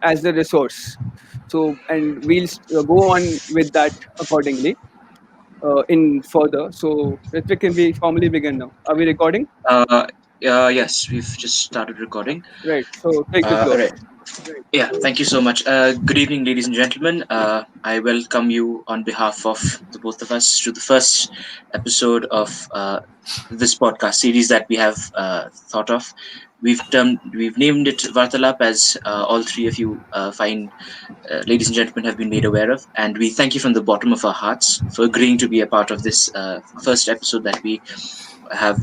as the resource. So, and we'll go on with that accordingly in further. So, Ritvik, can we formally begin now? Are we recording? Uh, yes, we've just started recording. Right. So, take the floor. Right. Yeah, thank you so much. Good evening, ladies and gentlemen. I welcome you on behalf of the both of us to the first episode of this podcast series that we have thought of. We've named it Vartalap, as all three of you fine ladies and gentlemen have been made aware of, and we thank you from the bottom of our hearts for agreeing to be a part of this first episode that we have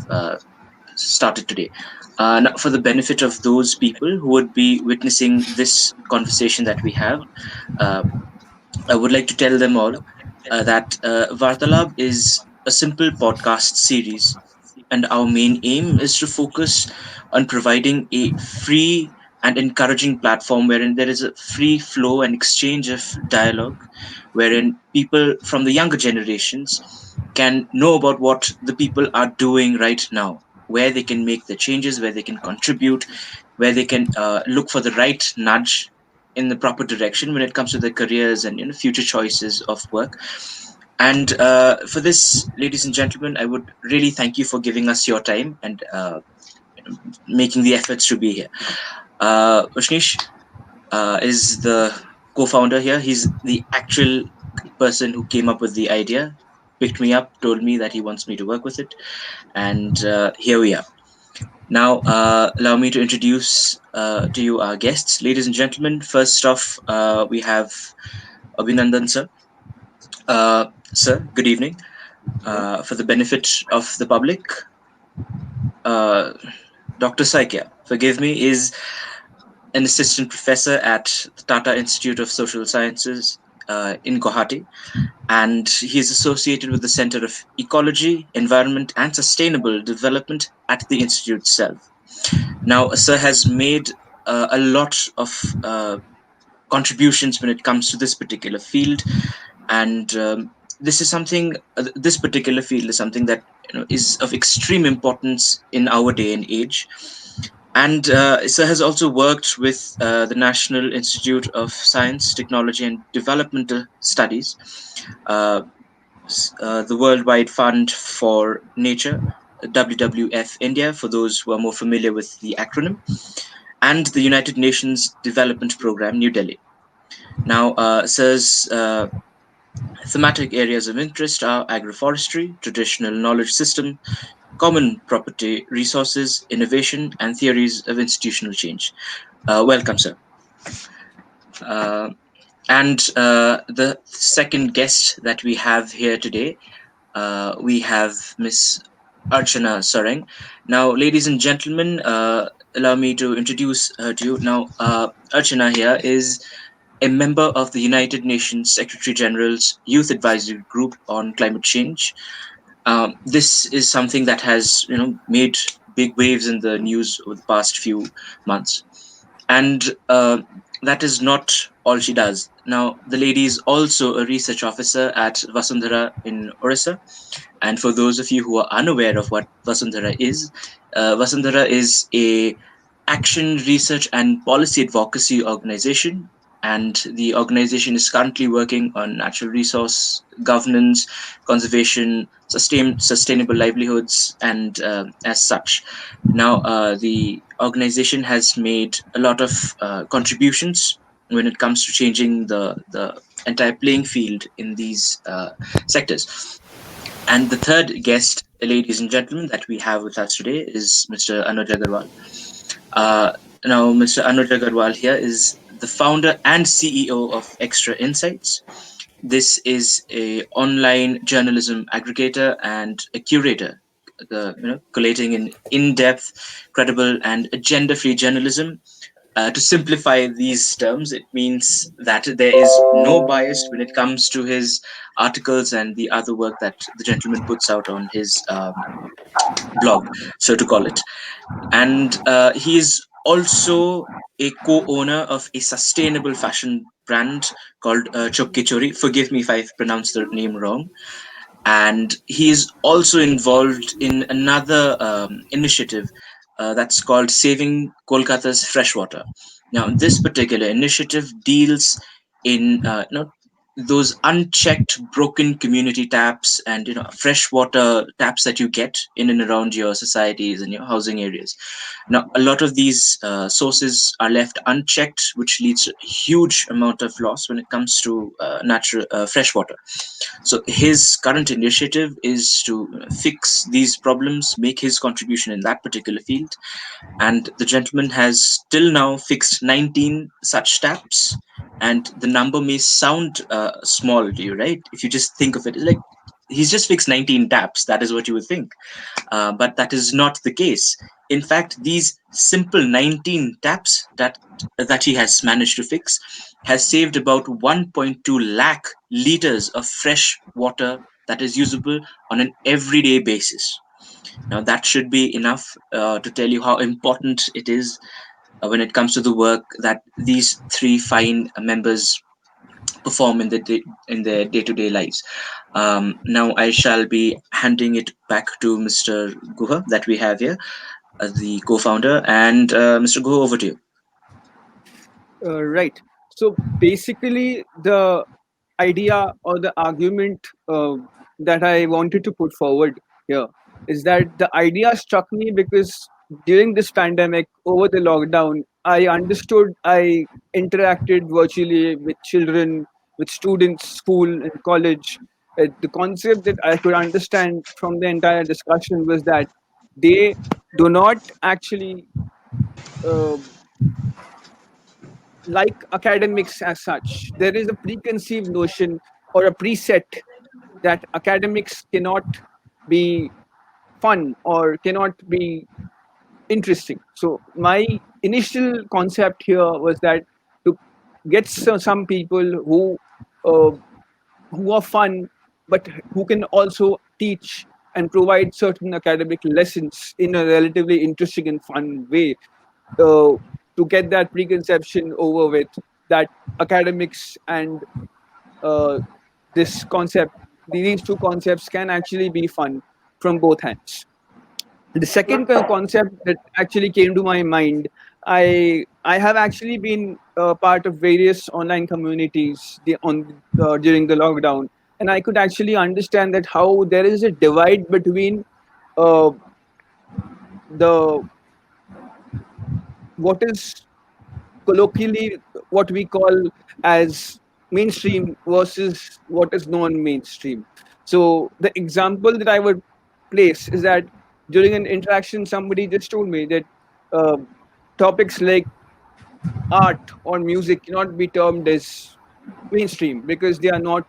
started today. Now, for the benefit of those people who would be witnessing this conversation that we have, uh, I would like to tell them all that Vartalab is a simple podcast series, and our main aim is to focus on providing a free and encouraging platform wherein there is a free flow and exchange of dialogue, wherein people from the younger generations can know about what the people are doing right now, where they can make the changes, where they can contribute, where they can look for the right nudge in the proper direction when it comes to their careers and future choices of work. And for this, ladies and gentlemen, I would really thank you for giving us your time and making the efforts to be here. Ushnish is the co-founder here. He's the actual person who came up with the idea, picked me up, told me that he wants me to work with it, and here we are. Now, allow me to introduce to you our guests, ladies and gentlemen. First off, we have Abhinandan sir. Sir, good evening. For the benefit of the public, uh, Dr. Saikia, forgive me, is an assistant professor at the Tata Institute of Social Sciences in Guwahati, and he is associated with the Center of Ecology, Environment, and Sustainable Development at the institute itself. Now, Sir has made a lot of contributions when it comes to this particular field, and this is something. This particular field is something that is of extreme importance in our day and age. And Sir has also worked with the National Institute of Science, Technology, and Developmental Studies, uh, the Worldwide Fund for Nature, WWF India, for those who are more familiar with the acronym, and the United Nations Development Program, New Delhi. Now, Sir's thematic areas of interest are agroforestry, traditional knowledge system, common property resources, innovation, and theories of institutional change. Welcome, sir. Uh, and the second guest that we have here today, we have Miss Archana Sarang. Now, ladies and gentlemen, allow me to introduce her to you. Now, Archana here is a member of the United Nations Secretary General's Youth Advisory Group on Climate Change. This is something that has, made big waves in the news over the past few months, and that is not all she does. Now, the lady is also a research officer at Vasundhara in Orissa, and for those of you who are unaware of what Vasundhara is a action research and policy advocacy organization, and the organization is currently working on natural resource governance, conservation, sustainable livelihoods, and as such. Now, the organization has made a lot of contributions when it comes to changing the entire playing field in these sectors. And the third guest, ladies and gentlemen, that we have with us today is Mr. Anuj Agarwal. Uh, Now, Mr. Anuj Agarwal here is the founder and CEO of Extra Insights. This is a online journalism aggregator and a curator, collating in-depth, credible, and agenda-free journalism. To simplify these terms, it means that there is no bias when it comes to his articles and the other work that the gentleman puts out on his blog, so to call it. And he is also a co-owner of a sustainable fashion brand called Chokki Chori. Forgive me if I've pronounced the name wrong. And he is also involved in another initiative that's called Saving Kolkata's Freshwater. Now, this particular initiative deals in those unchecked, broken community taps and freshwater taps that you get in and around your societies and your housing areas. Now, a lot of these sources are left unchecked, which leads to a huge amount of loss when it comes to natural fresh water. So his current initiative is to fix these problems, make his contribution in that particular field, and the gentleman has till now fixed 19 such taps. And the number may sound small to you, right? If you just think of it, like he's just fixed 19 taps, that is what you would think. But that is not the case. In fact, these simple 19 taps that he has managed to fix has saved about 1.2 lakh liters of fresh water that is usable on an everyday basis. Now, that should be enough to tell you how important it is when it comes to the work that these three fine members perform in their day-to-day lives. Now, I shall be handing it back to Mr. Guha that we have here, the co-founder, and Mr. Guha, over to you. Right. So basically, the idea or the argument that I wanted to put forward here is that the idea struck me because during this pandemic, over the lockdown, I understood, I interacted virtually with children, with students, school and college. The concept that I could understand from the entire discussion was that they do not actually uh, like academics as such. There is a preconceived notion or a preset that academics cannot be fun or cannot be interesting. So my initial concept here was that to get some people uh, who are fun, but who can also teach and provide certain academic lessons in a relatively interesting and fun way, uh, to get that preconception over with, that academics and uh, this concept, these two concepts can actually be fun from both hands. The second concept that actually came to my mind, I have actually been part of various online communities during the lockdown, and I could actually understand that how there is a divide between uh, the what is colloquially what we call as mainstream versus what is non-mainstream. So the example that I would place is that during an interaction, somebody just told me that uh, topics like art or music cannot be termed as mainstream because they are not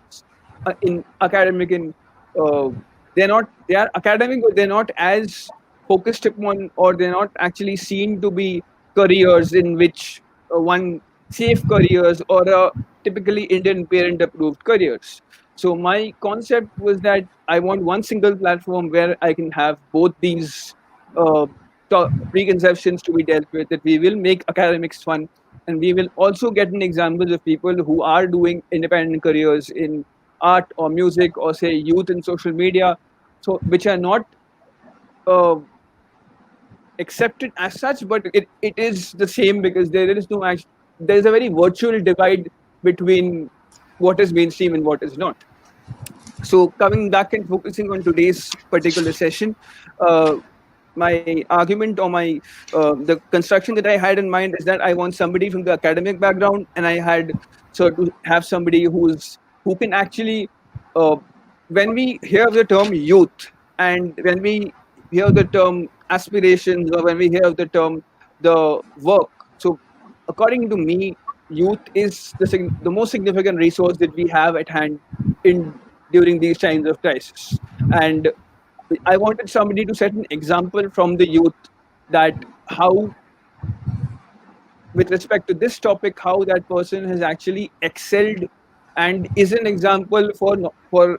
in academic and uh, they are academic, but they're not as focused upon, or they're not actually seen to be careers in which one safe careers or a typically Indian parent approved careers. So my concept was that I want one single platform where I can have both these uh, preconceptions to be dealt with, that we will make academics fun, and we will also get an examples of people who are doing independent careers in art or music or say youth and social media, so which are not uh, accepted as such, but it is the same because there is no there is a very virtual divide between what is mainstream and what is not. So coming back and focusing on today's particular session, uh, my argument or my the construction that I had in mind is that I want somebody from the academic background, and I had so to have somebody who can actually, uh, when we hear the term youth and when we hear the term aspirations or when we hear the term the work. So according to me, youth is the most significant resource that we have at hand in during these times of crisis. And I wanted somebody to set an example from the youth, that how, with respect to this topic, how that person has actually excelled and is an example for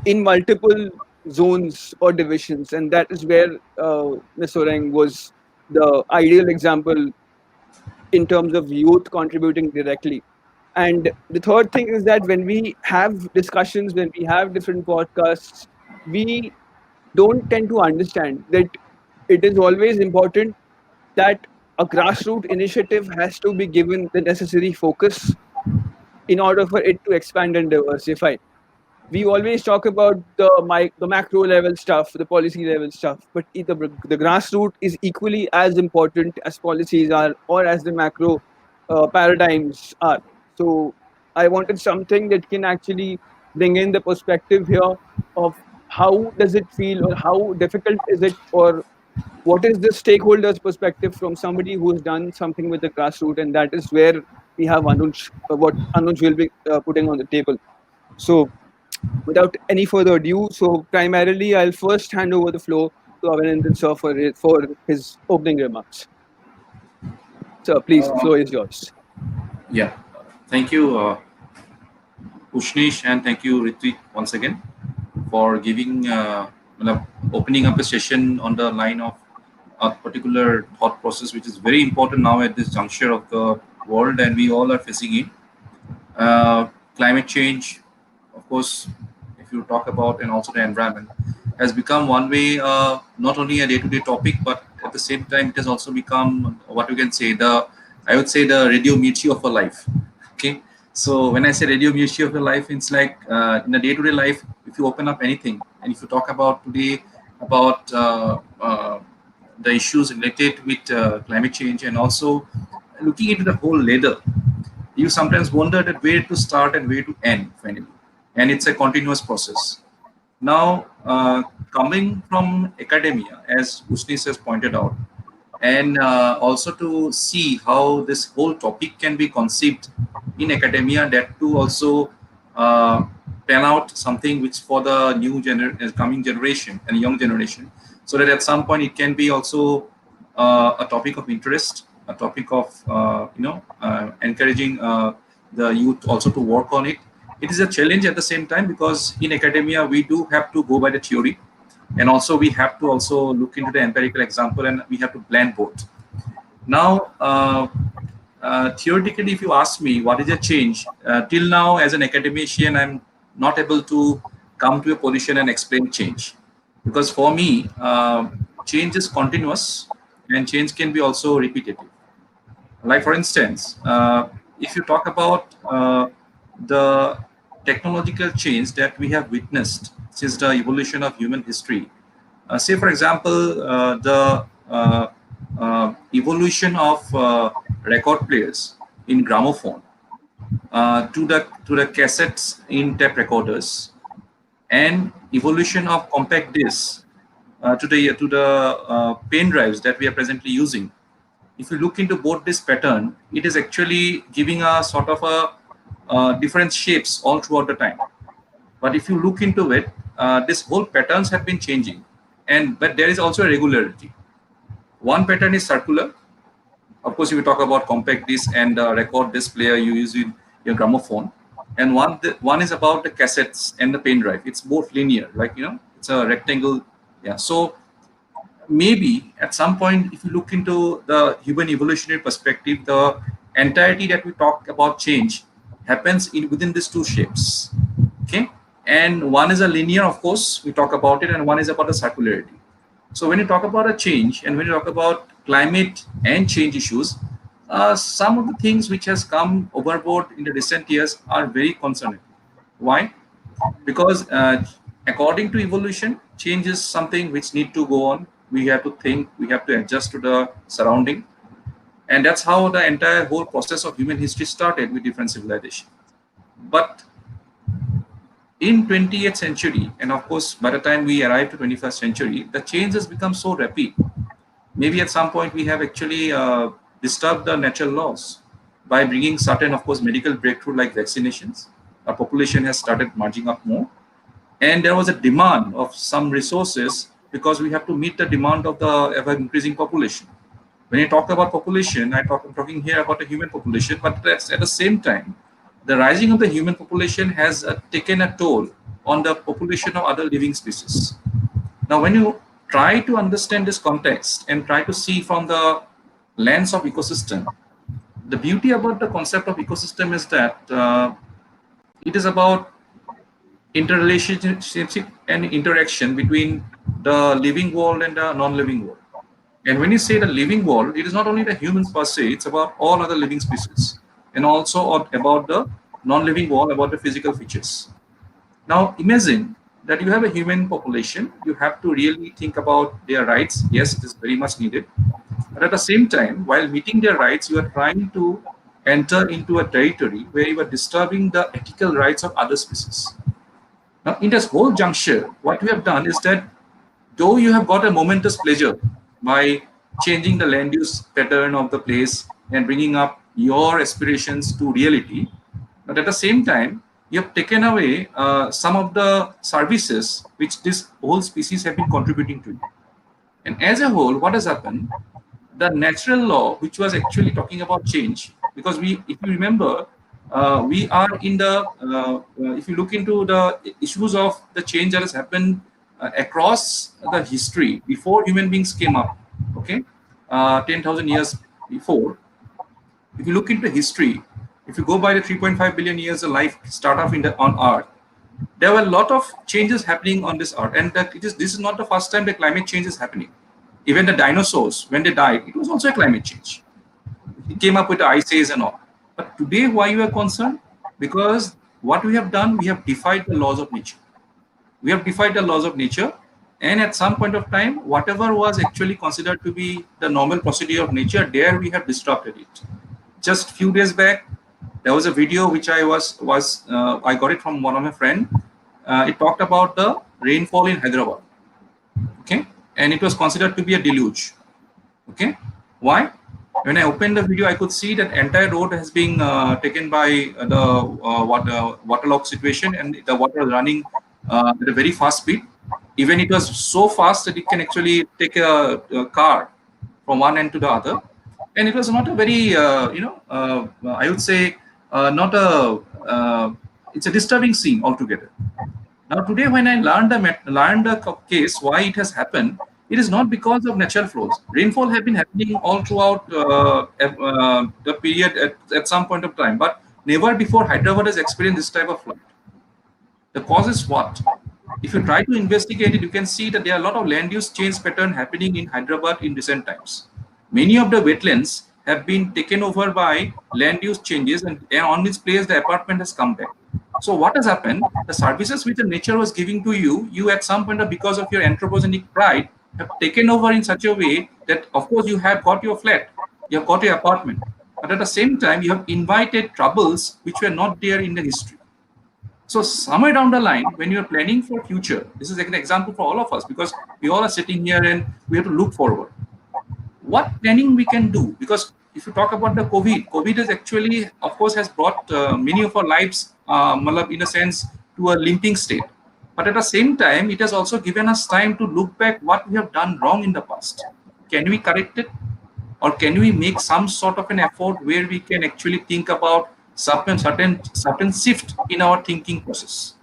in multiple zones or divisions, and that is where Ms. Orang was the ideal example in terms of youth contributing directly. And the third thing is that when we have discussions, when we have different podcasts, we don't tend to understand that it is always important that a grassroots initiative has to be given the necessary focus in order for it to expand and diversify. We always talk about the macro level stuff, the policy level stuff, but the grassroots is equally as important as policies are or as the macro paradigms are. So I wanted something that can actually bring in the perspective here of how does it feel or how difficult is it or what is the stakeholders perspective from somebody who has done something with the grassroots, and that is where we have Anuj, what Anuj will be putting on the table. So without any further ado, so primarily I'll first hand over the floor to Abhinandan sir for his opening remarks. Sir, please, the Uh, floor is yours. yeah, thank you, Ushnish, and thank you, Ritvik, once again for giving, opening up a session on the line of a particular thought process, which is very important now at this juncture of the world, and we all are facing it. Climate change, of course, if you talk about, and also the environment, has become one way, not only a day-to-day topic, but at the same time, it has also become what you can say I would say the radio mirchi of a life. Okay, so when I say radio mirchi of a life, it's like in a day-to-day life, if you open up anything, and if you talk about today about the issues related with climate change, and also looking into the whole ladder, you sometimes wonder that where to start and where to end finally, and it's a continuous process. Now, coming from academia, as Usnis has pointed out, and also to see how this whole topic can be conceived in academia, that to also uh, pan out something which for the coming generation and young generation, so that at some point it can be also a topic of interest, a topic of encouraging the youth also to work on it. It is a challenge at the same time, because in academia we do have to go by the theory, and also we have to also look into the empirical example, and we have to blend both. Now, theoretically, if you ask me what is a change, till now as an academician, I'm not able to come to a position and explain change, because for me, change is continuous, and change can be also repetitive. Like for instance, if you talk about the technological change that we have witnessed since the evolution of human history, say for example, the evolution of record players in gramophone, to the cassettes in tape recorders, and evolution of compact discs to the pen drives that we are presently using. If you look into both this pattern, it is actually giving a sort of a different shapes all throughout the time. But if you look into it, this whole patterns have been changing, and but there is also a regularity. One pattern is circular. Of course, if you talk about compact disc and record disc player you use in your gramophone, and one is about the cassettes and the pen drive. It's both linear, like it's a rectangle. Yeah. So maybe at some point, if you look into the human evolutionary perspective, the entirety that we talk about change happens in within these two shapes. Okay, and one is a linear, of course, we talk about it, and one is about the circularity. So when you talk about a change, and when you talk about climate and change issues, some of the things which has come overboard in the recent years are very concerning. Why? Because according to evolution, change is something which need to go on. We have to think, we have to adjust to the surrounding, and that's how the entire whole process of human history started with different civilization. But in 20th century, and of course by the time we arrive to 21st century, the change has become so rapid. Maybe at some point we have actually disturbed the natural laws by bringing certain, of course, medical breakthrough like vaccinations. Our population has started merging up more, and there was a demand of some resources, because we have to meet the demand of the ever increasing population. When I talk about population, I'm talking here about the human population, but that's at the same time, the rising of the human population has taken a toll on the population of other living species. Now, when you try to understand this context and try to see from the lens of ecosystem, the beauty about the concept of ecosystem is that it is about interrelationship and interaction between the living world and the non-living world. And when you say the living world, it is not only the humans per se, it's about all other living species, and also about the non-living world, about the physical features. Now, imagine that you have a human population, you have to really think about their rights. Yes, it is very much needed. But at the same time, while meeting their rights, you are trying to enter into a territory where you are disturbing the ethical rights of other species. Now, in this whole juncture, what we have done is that though you have got a momentous pleasure by changing the land use pattern of the place and bringing up your aspirations to reality, but at the same time, you have taken away some of the services which this whole species have been contributing to you. And as a whole, what has happened? The natural law, which was actually talking about change, because if you remember, we are in the, if you look into the issues of the change that has happened across the history before human beings came up, okay, 10,000 years before, if you look into history, if you go by the 3.5 billion years of life start off on Earth, there were a lot of changes happening on this Earth, and that this is not the first time the climate change is happening. Even the dinosaurs, when they died, it was also a climate change. It came up with the ice age and all. But today, why you are concerned? Because what we have done, we have defied the laws of nature. We have defied the laws of nature, and at some point of time, whatever was actually considered to be the normal procedure of nature, there we have disrupted it. Just few days back, there was a video which I got it from one of my friend. It talked about the rainfall in Hyderabad, okay, and it was considered to be a deluge. Okay, why? When I opened the video, I could see that entire road has been taken by the waterlogged situation, and the water is running at a very fast speed. Even it was so fast that it can actually take a car from one end to the other. And it was not a very, I would say, not a, it's a disturbing scene altogether. Now, today, when I learned the case, why it has happened, it is not because of natural flows. Rainfall have been happening all throughout the period at some point of time, but never before Hyderabad has experienced this type of flood. The cause is what? If you try to investigate it, you can see that there are a lot of land use change pattern happening in Hyderabad in recent times. Many of the wetlands have been taken over by land use changes, and on its place the apartment has come back. So what has happened? The services which the nature was giving to you, you at some point, because of your anthropogenic pride, have taken over in such a way that, of course, you have got your flat, you have got your apartment, but at the same time, you have invited troubles which were not there in the history. So somewhere down the line, when you're planning for future, this is like an example for all of us, because we all are sitting here and we have to look forward. What planning we can do? Because if you talk about the COVID is actually, of course, has brought many of our lives, in a sense, to a limping state. But at the same time, it has also given us time to look back what we have done wrong in the past. Can we correct it? Or can we make some sort of an effort where we can actually think about certain shift in our thinking process?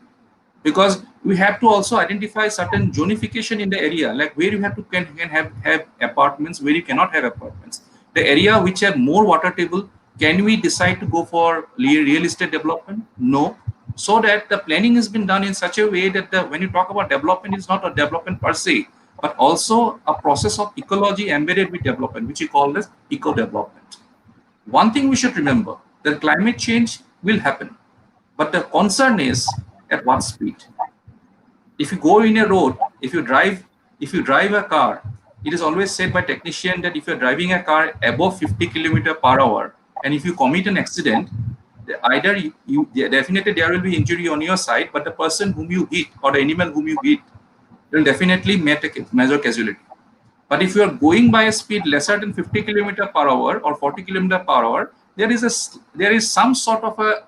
Because we have to also identify certain zonification in the area, like where you have to can have apartments, where you cannot have apartments. The area which have more water table, can we decide to go for real estate development? No. So that the planning has been done in such a way that when you talk about development, it's not a development per se, but also a process of ecology embedded with development, which we call as eco development. One thing we should remember, that climate change will happen, but the concern is at what speed. If you go in a road, if you drive a car, it is always said by technician that if you're driving a car above 50 kilometer per hour, and if you commit an accident, either definitely there will be injury on your side, but the person whom you hit or the animal whom you hit will definitely make a major casualty. But if you are going by a speed lesser than 50 kilometer per hour or 40 kilometer per hour, there is some sort of a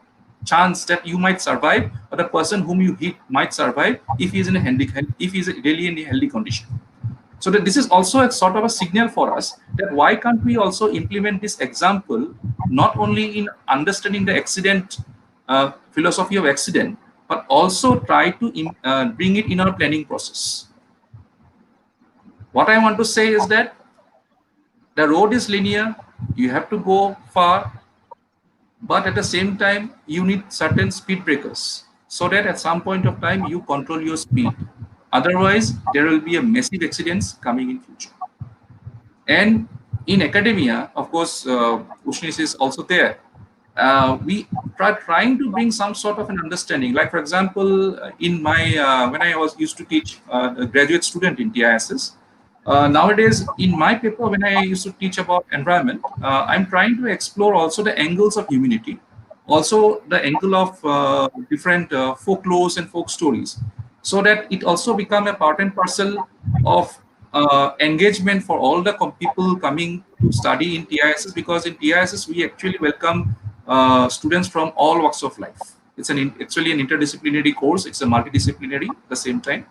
chance that you might survive, or the person whom you hit might survive if he is in a if he is really in a healthy condition. So that this is also a sort of a signal for us that why can't we also implement this example not only in understanding the accident philosophy of accident, but also try to bring it in our planning process. What I want to say is that the road is linear, you have to go far, but at the same time, you need certain speed breakers so that at some point of time you control your speed. Otherwise, there will be a massive accidents coming in future. And in academia, of course, Ushnis is also there. We trying to bring some sort of an understanding. Like for example, in my when I was used to teach a graduate student in TISS, nowadays in my paper when I used to teach about environment, I'm trying to explore also the angles of humanity, also the angle of different folklores and folk stories, so that it also become a part and parcel of engagement for all the people coming to study in TISS, because in TISS we actually welcome students from all walks of life. It's actually an interdisciplinary course. It's a multidisciplinary at the same time,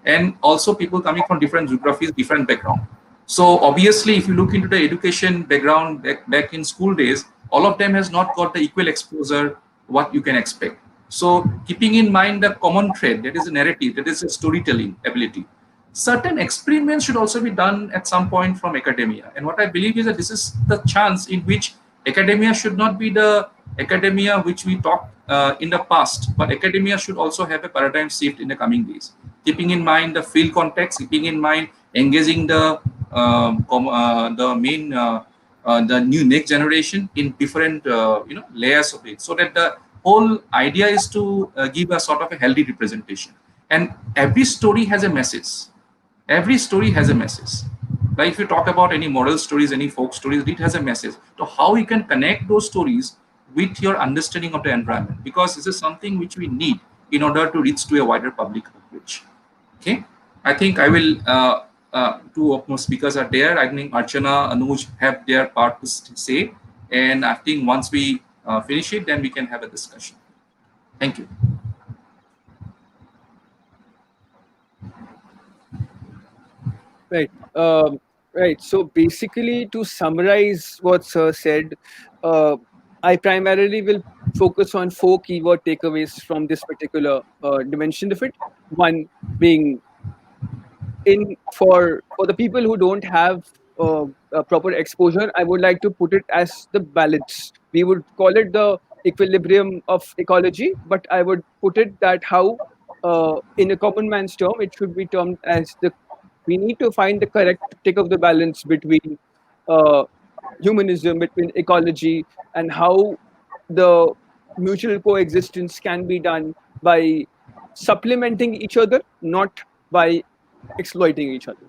and also people coming from different geographies, different background. So obviously, if you look into the education background back in school days, all of them has not got the equal exposure what you can expect. So keeping in mind the common thread, that is a narrative, that is a storytelling ability, certain experiments should also be done at some point from academia. And what I believe is that this is the chance in which academia should not be the academia which we talked in the past, but academia should also have a paradigm shift in the coming days, keeping in mind the field context, keeping in mind engaging the main the new next generation in different layers of it, so that the whole idea is to give a sort of a healthy representation. And every story has a message. Every story has a message. Like if you talk about any moral stories, any folk stories, it has a message. So how you can connect those stories with your understanding of the environment, because this is something which we need in order to reach to a wider public outreach. Okay, I think I will. Two of more speakers are there. I think Archana, Anuj have their part to say, and I think once we finish it, then we can have a discussion. Thank you. Right. Right. So basically, to summarize what Sir said, uh, I primarily will focus on four keyword takeaways from this particular dimension of it. One being, in for the people who don't have a proper exposure, I would like to put it as the balance. We would call it the equilibrium of ecology, but I would put it that how, in a common man's term, it should be termed as the, we need to find the correct take of the balance between uh, humanism, between ecology, and how the mutual coexistence can be done by supplementing each other, not by exploiting each other.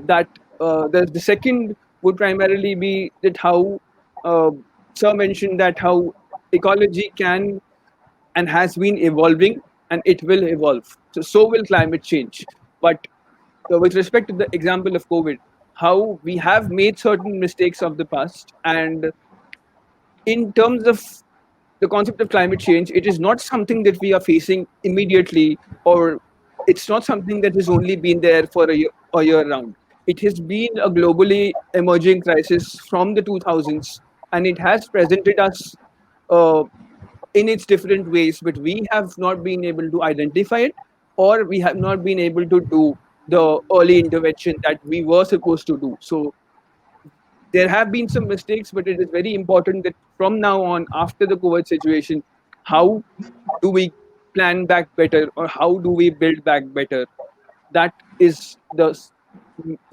That the second would primarily be that how uh, Sir mentioned that how ecology can and has been evolving, and it will evolve. So will climate change. But with respect to the example of COVID, how we have made certain mistakes of the past, and in terms of the concept of climate change, it is not something that we are facing immediately, or it's not something that has only been there for a year round. It has been a globally emerging crisis from the 2000s, and it has presented us uh, in its different ways, but we have not been able to identify it, or we have not been able to do the early intervention that we were supposed to do. So there have been some mistakes, but it is very important that from now on, after the COVID situation, how do we plan back better, or how do we build back better? That is the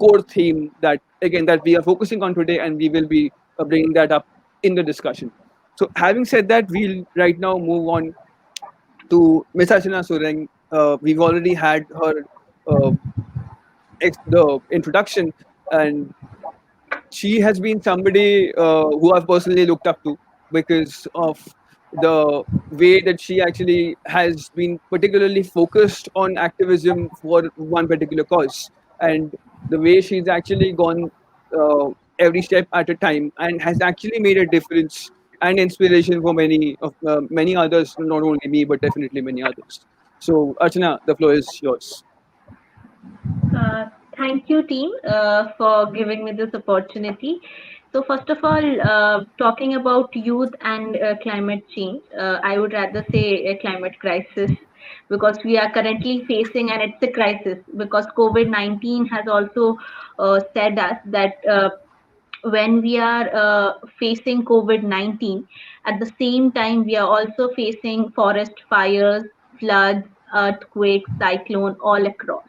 core theme that, again, that we are focusing on today, and we will be bringing that up in the discussion. So, having said that, we'll right now move on to Ms. Archana Sureng. We've already had her uh, the introduction, and she has been somebody who I've personally looked up to because of the way that she actually has been particularly focused on activism for one particular cause, and the way she's actually gone uh, every step at a time and has actually made a difference and inspiration for many others, not only me but definitely many others. So, Archana, the floor is yours. Uh, Thank you, team, for giving me this opportunity. So, first of all, talking about youth and climate change, I would rather say a climate crisis, because we are currently facing, and it's a crisis because COVID-19 has also said us that when we are facing COVID-19, at the same time, we are also facing forest fires, floods, earthquakes, cyclone all across.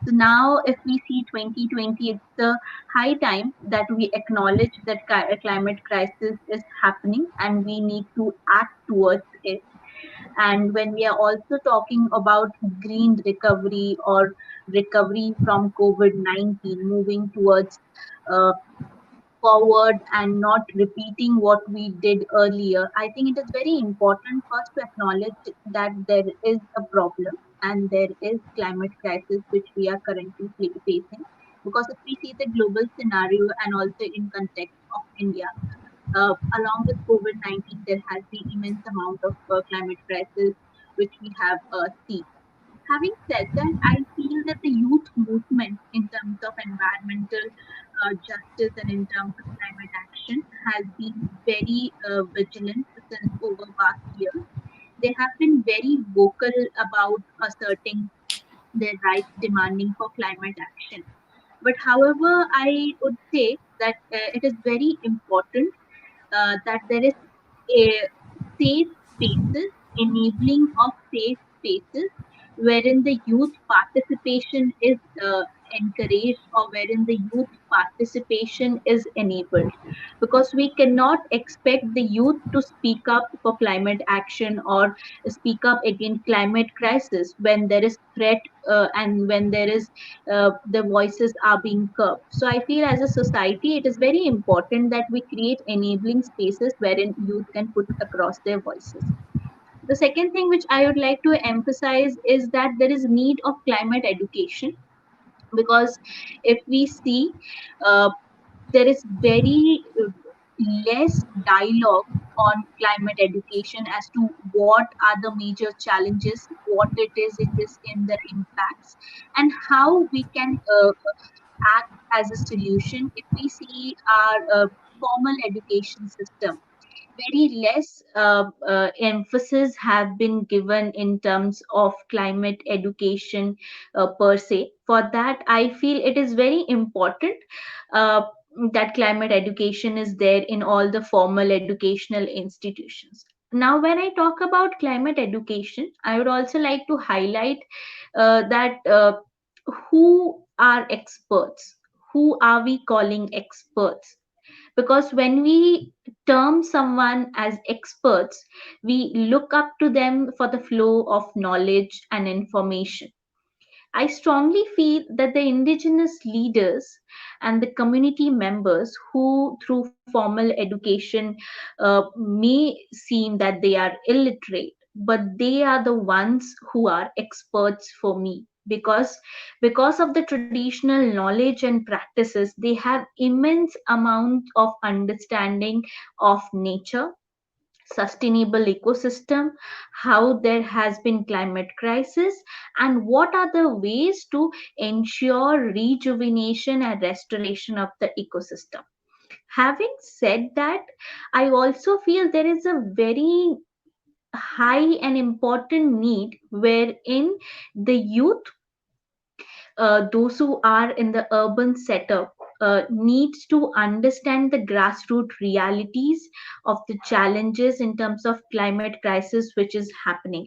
So now, if we see 2020, it's the high time that we acknowledge that climate crisis is happening and we need to act towards it. And when we are also talking about green recovery or recovery from COVID-19, moving towards uh, forward and not repeating what we did earlier, I think it is very important first to acknowledge that there is a problem and there is climate crisis which we are currently facing. Because if we see the global scenario and also in context of India, along with COVID-19, there has been immense amount of climate crisis which we have seen. Having said that, I feel that the youth movement in terms of environmental justice and in terms of climate action has been very vigilant since over past years. They have been very vocal about asserting their rights, demanding for climate action. But however, I would say that it is very important that there is a safe spaces, enabling of safe spaces wherein the youth participation is encouraged or wherein the youth participation is enabled, because we cannot expect the youth to speak up for climate action or speak up against climate crisis when there is threat and when there is the voices are being curbed. So I feel as a society, it is very important that we create enabling spaces wherein youth can put across their voices. The second thing which I would like to emphasize is that there is need of climate education, because if we see uh, there is very less dialogue on climate education as to what are the major challenges, what it is in the impacts, and how we can act as a solution. If we see our formal education system, very less emphasis have been given in terms of climate education per se. For that, I feel it is very important uh, that climate education is there in all the formal educational institutions. Now, when I talk about climate education, I would also like to highlight that who are experts? Who are we calling experts? Because when we term someone as experts, we look up to them for the flow of knowledge and information. I strongly feel that the indigenous leaders and the community members who, through formal education, may seem that they are illiterate, but they are the ones who are experts for me, because of the traditional knowledge and practices, they have immense amount of understanding of nature, sustainable ecosystem, how there has been climate crisis, and what are the ways to ensure rejuvenation and restoration of the ecosystem. Having said that, I also feel there is a very high and important need wherein the youth, those who are in the urban setup, needs to understand the grassroots realities of the challenges in terms of climate crisis which is happening,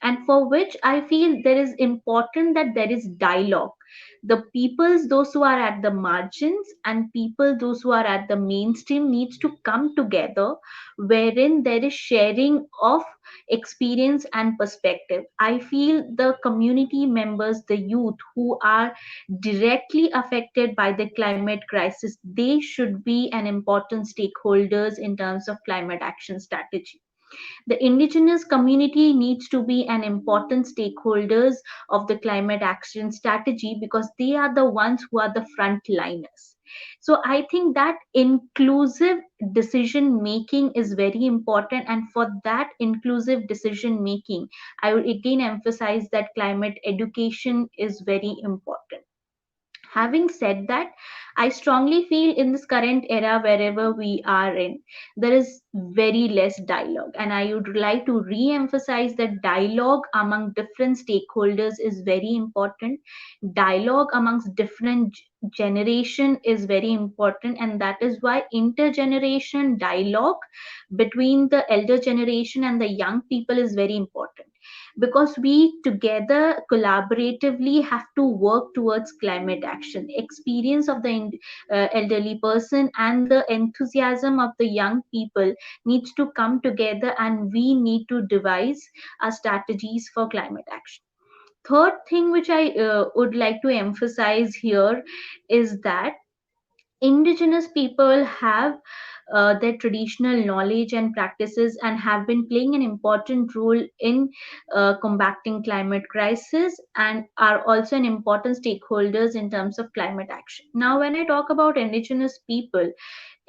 and for which I feel there is important that there is dialogue. The peoples, those who are at the margins, and people those who are at the mainstream, needs to come together, wherein there is sharing of experience and perspective. I feel the community members, the youth who are directly affected by the climate crisis, they should be an important stakeholders in terms of climate action strategy. The indigenous community needs to be an important stakeholders of the climate action strategy, because they are the ones who are the frontliners. So I think that inclusive decision making is very important, and for that inclusive decision making, I would again emphasize that climate education is very important. Having said that, I strongly feel in this current era, wherever we are in, there is very less dialogue. And I would like to re emphasize that dialogue among different stakeholders is very important. Dialogue amongst different generation is very important. And that is why intergeneration dialogue between the elder generation and the young people is very important. because we together collaboratively have to work towards climate action. Experience of the elderly person and the enthusiasm of the young people needs to come together, and we need to devise strategies for climate action. Third thing which I would like to emphasize here is that indigenous people have their traditional knowledge and practices and have been playing an important role in combating climate crisis, and are also an important stakeholders in terms of climate action. Now when I talk about indigenous people,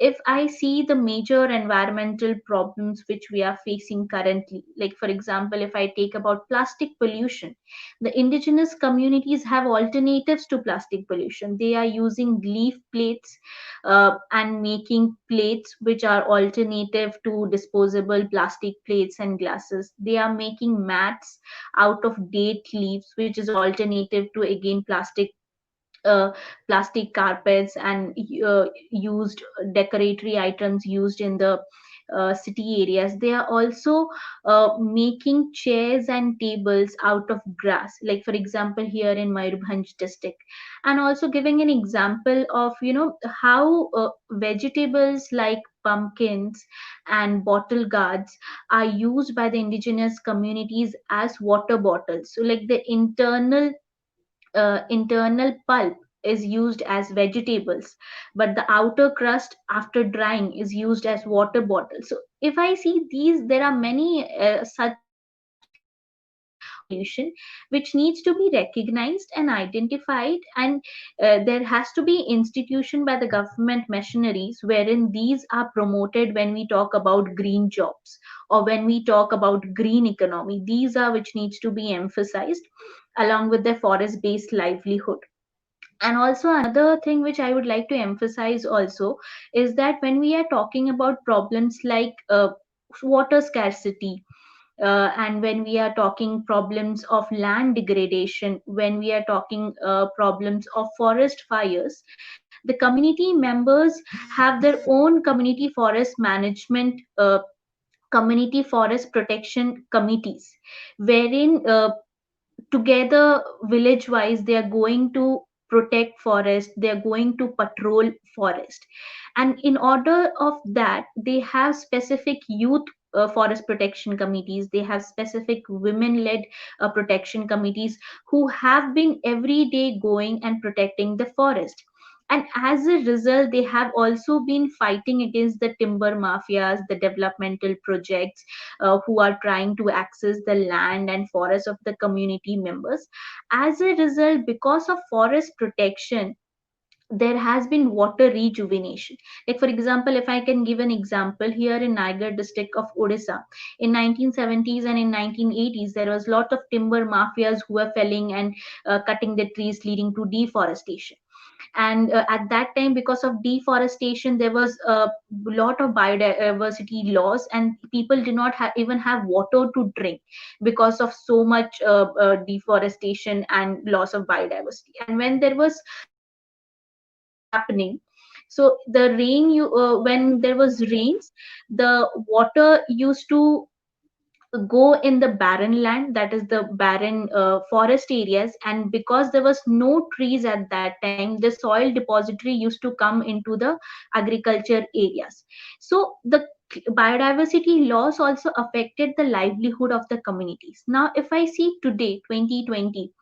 if I see the major environmental problems which we are facing currently, like for example, if I take about plastic pollution, the indigenous communities have alternatives to plastic pollution. They are using leaf plates and making plates which are alternative to disposable plastic plates and glasses. They are making mats out of date leaves, which is alternative to again uh, plastic carpets and used decoratory items used in the city areas. They are also making chairs and tables out of grass, like for example here in Mayurbhanj district. And also giving an example of how vegetables like pumpkins and bottle gourds are used by the indigenous communities as water bottles. So like the internal pulp is used as vegetables, but the outer crust after drying is used as water bottles. So if I see these, there are many such pollution which needs to be recognized and identified, and there has to be institution by the government machineries wherein these are promoted. When we talk about green jobs or when we talk about green economy, these are which needs to be emphasized along with the forest based livelihood. And also another thing which I would like to emphasize also is that when we are talking about problems like water scarcity, and when we are talking problems of land degradation, when we are talking problems of forest fires, the community members have their own community forest management, community forest protection committees, wherein together village wise they are going to protect forest, they are going to patrol forest. And in order of that, they have specific youth forest protection committees, they have specific women led protection committees who have been every day going and protecting the forest. And as a result, they have also been fighting against the timber mafias, the developmental projects, who are trying to access the land and forests of the community members. As a result, because of forest protection, there has been water rejuvenation. Like for example, if I can give an example, here in Niger district of Odisha, in 1970s and in 1980s, there was a lot of timber mafias who were felling and cutting the trees, leading to deforestation. And at that time, because of deforestation, there was a lot of biodiversity loss, and people did not even have water to drink because of so much deforestation and loss of biodiversity. And when there was rains happening, so the rain you when there was rains, the water used to go in the barren land, that is the barren forest areas. And because there was no trees at that time, the soil depository used to come into the agriculture areas. So the biodiversity loss also affected the livelihood of the communities. Now if I see today, 2020,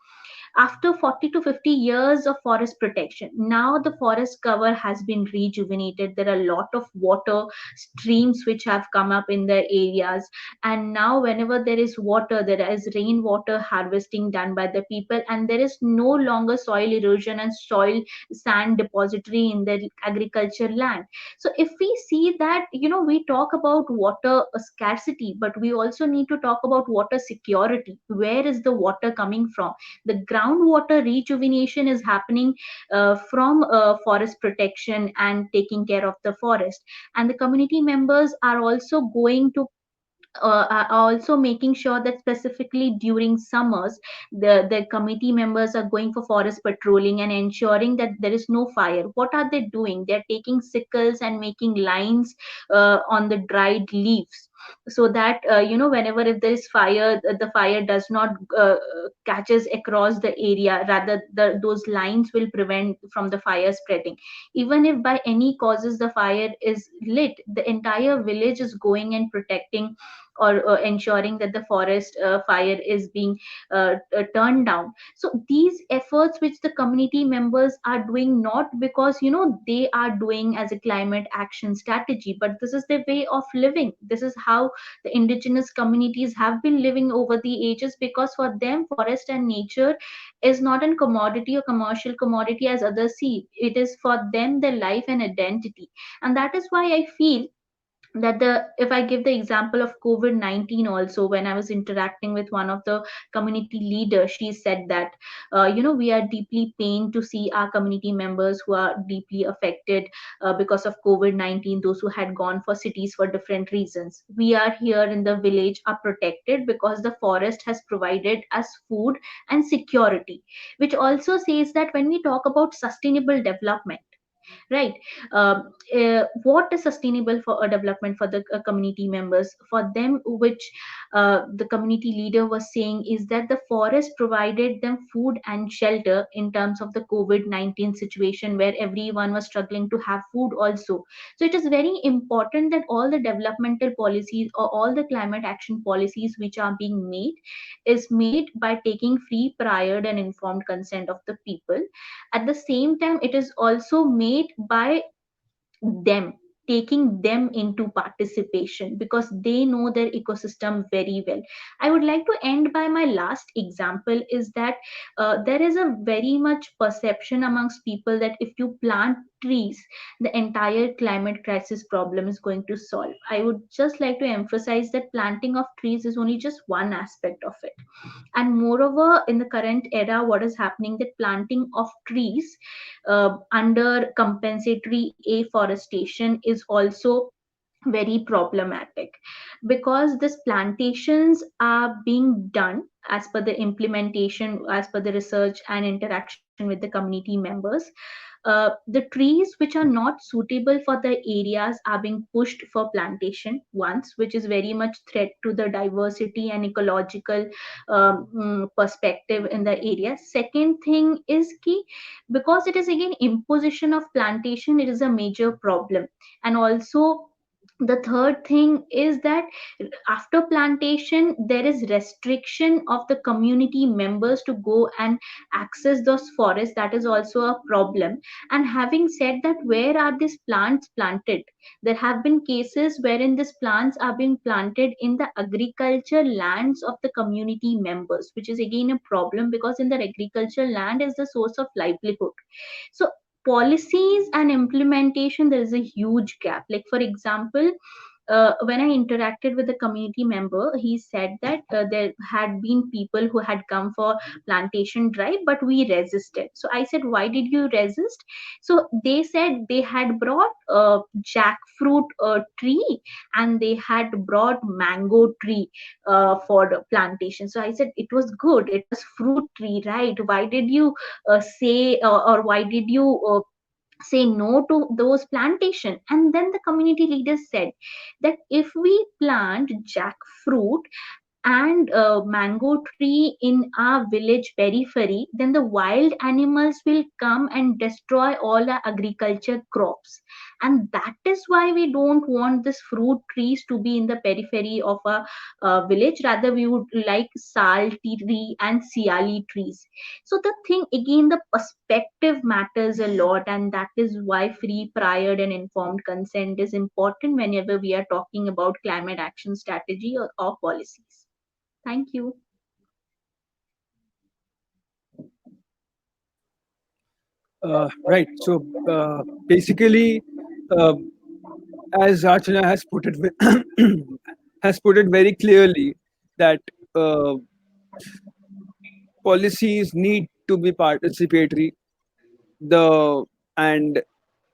after 40 to 50 years of forest protection, now the forest cover has been rejuvenated. There are a lot of water streams which have come up in the areas. And now, whenever there is water, there is rainwater harvesting done by the people, and there is no longer soil erosion and soil sand depository in the agriculture land. So, if we see that, we talk about water scarcity, but we also need to talk about water security. Where is the water coming from? The groundwater rejuvenation is happening from forest protection and taking care of the forest. And the community members are also going to are also making sure that specifically during summers, the committee members are going for forest patrolling and ensuring that there is no fire. What are they doing? They're taking sickles and making lines on the dried leaves, so that whenever if there is fire, the fire does not catches across the area, rather those lines will prevent from the fire spreading. Even if by any causes the fire is lit, the entire village is going and protecting or ensuring that the forest fire is being turned down. So these efforts which the community members are doing, not because they are doing as a climate action strategy, but this is their way of living. This is how the indigenous communities have been living over the ages, because for them forest and nature is not a commodity or commercial commodity as others see. It is for them their life and identity. And that is why I feel that the if I give the example of COVID-19 also, when I was interacting with one of the community leaders, she said that we are deeply pained to see our community members who are deeply affected because of COVID-19, those who had gone for cities for different reasons. We are here in the village are protected because the forest has provided us food and security. Which also says that when we talk about sustainable development, right, what is sustainable for a development for the community members, for them, which the community leader was saying is that the forest provided them food and shelter in terms of the COVID-19 situation, where everyone was struggling to have food also. So it is very important that all the developmental policies or all the climate action policies which are being made is made by taking free, prior and informed consent of the people. At the same time, it is also made by them, taking them into participation, because they know their ecosystem very well. I would like to end by my last example is that there is a very much perception amongst people that if you plant trees, the entire climate crisis problem is going to solve. I would just like to emphasize that planting of trees is only just one aspect of it. And moreover, in the current era, what is happening, that planting of trees under compensatory afforestation is also very problematic, because these plantations are being done as per the implementation, as per the research and interaction with the community members. The trees which are not suitable for the areas are being pushed for plantation once, which is very much threat to the diversity and ecological perspective in the area. Second thing is key, because it is again imposition of plantation, it is a major problem. And also the third thing is that after plantation there is restriction of the community members to go and access those forests. That is also a problem. And having said that, where are these plants planted? There have been cases wherein these plants are being planted in the agriculture lands of the community members, which is again a problem, because in the agriculture land is the source of livelihood. So policies and implementation, there is a huge gap. Like for example, when I interacted with a community member, he said that there had been people who had come for plantation drive, but we resisted. So I said, why did you resist? So they said they had brought a jackfruit tree, and they had brought mango tree for the plantation. So I said, it was good, it was fruit tree, right? Why did you say, or why did you say no to those plantation? And then the community leaders said that if we plant jackfruit and a mango tree in our village periphery, then the wild animals will come and destroy all our agriculture crops. And that is why we don't want this fruit trees to be in the periphery of a village. Rather, we would like sal tree and siali trees. So the thing again, the perspective matters a lot, and that is why free, prior, and informed consent is important whenever we are talking about climate action strategy or policies. Thank you. Right. So basically, uh, as Archana has put it has put it very clearly that uh, policies need to be participatory. The and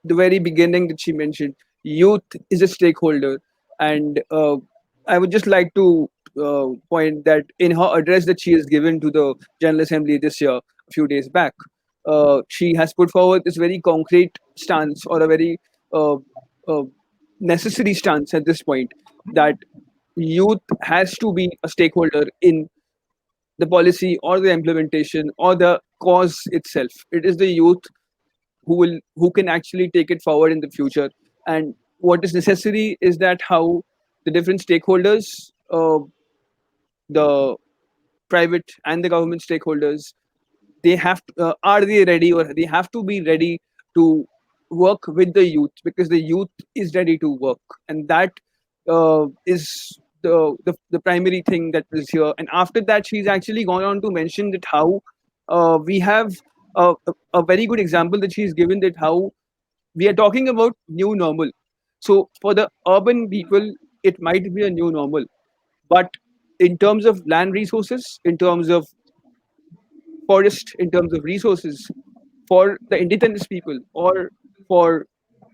the very beginning that she mentioned, youth is a stakeholder, and I would just like to point that in her address that she has given to the General Assembly this year, a few days back, she has put forward this very concrete stance, or a very uh, uh, necessary stance at this point, that youth has to be a stakeholder in the policy or the implementation or the cause itself. It is the youth who can actually take it forward in the future. And what is necessary is that how the different stakeholders, the private and the government stakeholders, they are they ready, or they have to be ready to work with the youth, because the youth is ready to work, and that is the primary thing that is here. And after that, she's actually gone on to mention that how we have a very good example that she's given, that how we are talking about new normal. So for the urban people, it might be a new normal, but in terms of land resources, in terms of forest, in terms of resources, for the indigenous people or for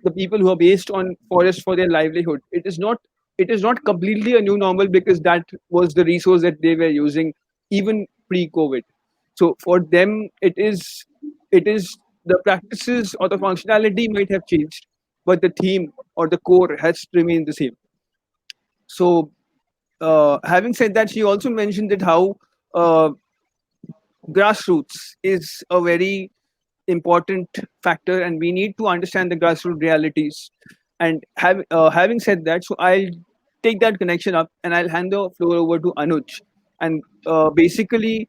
the people who are based on forest for their livelihood, it is not completely a new normal, because that was the resource that they were using even pre-COVID. So for them, it is the practices or the functionality might have changed, but the theme or the core has remained the same. So having said that, she also mentioned that how uh, grassroots is a very important factor, and we need to understand the grassroots realities. And having said that, so I'll take that connection up and I'll hand the floor over to Anuj. And basically,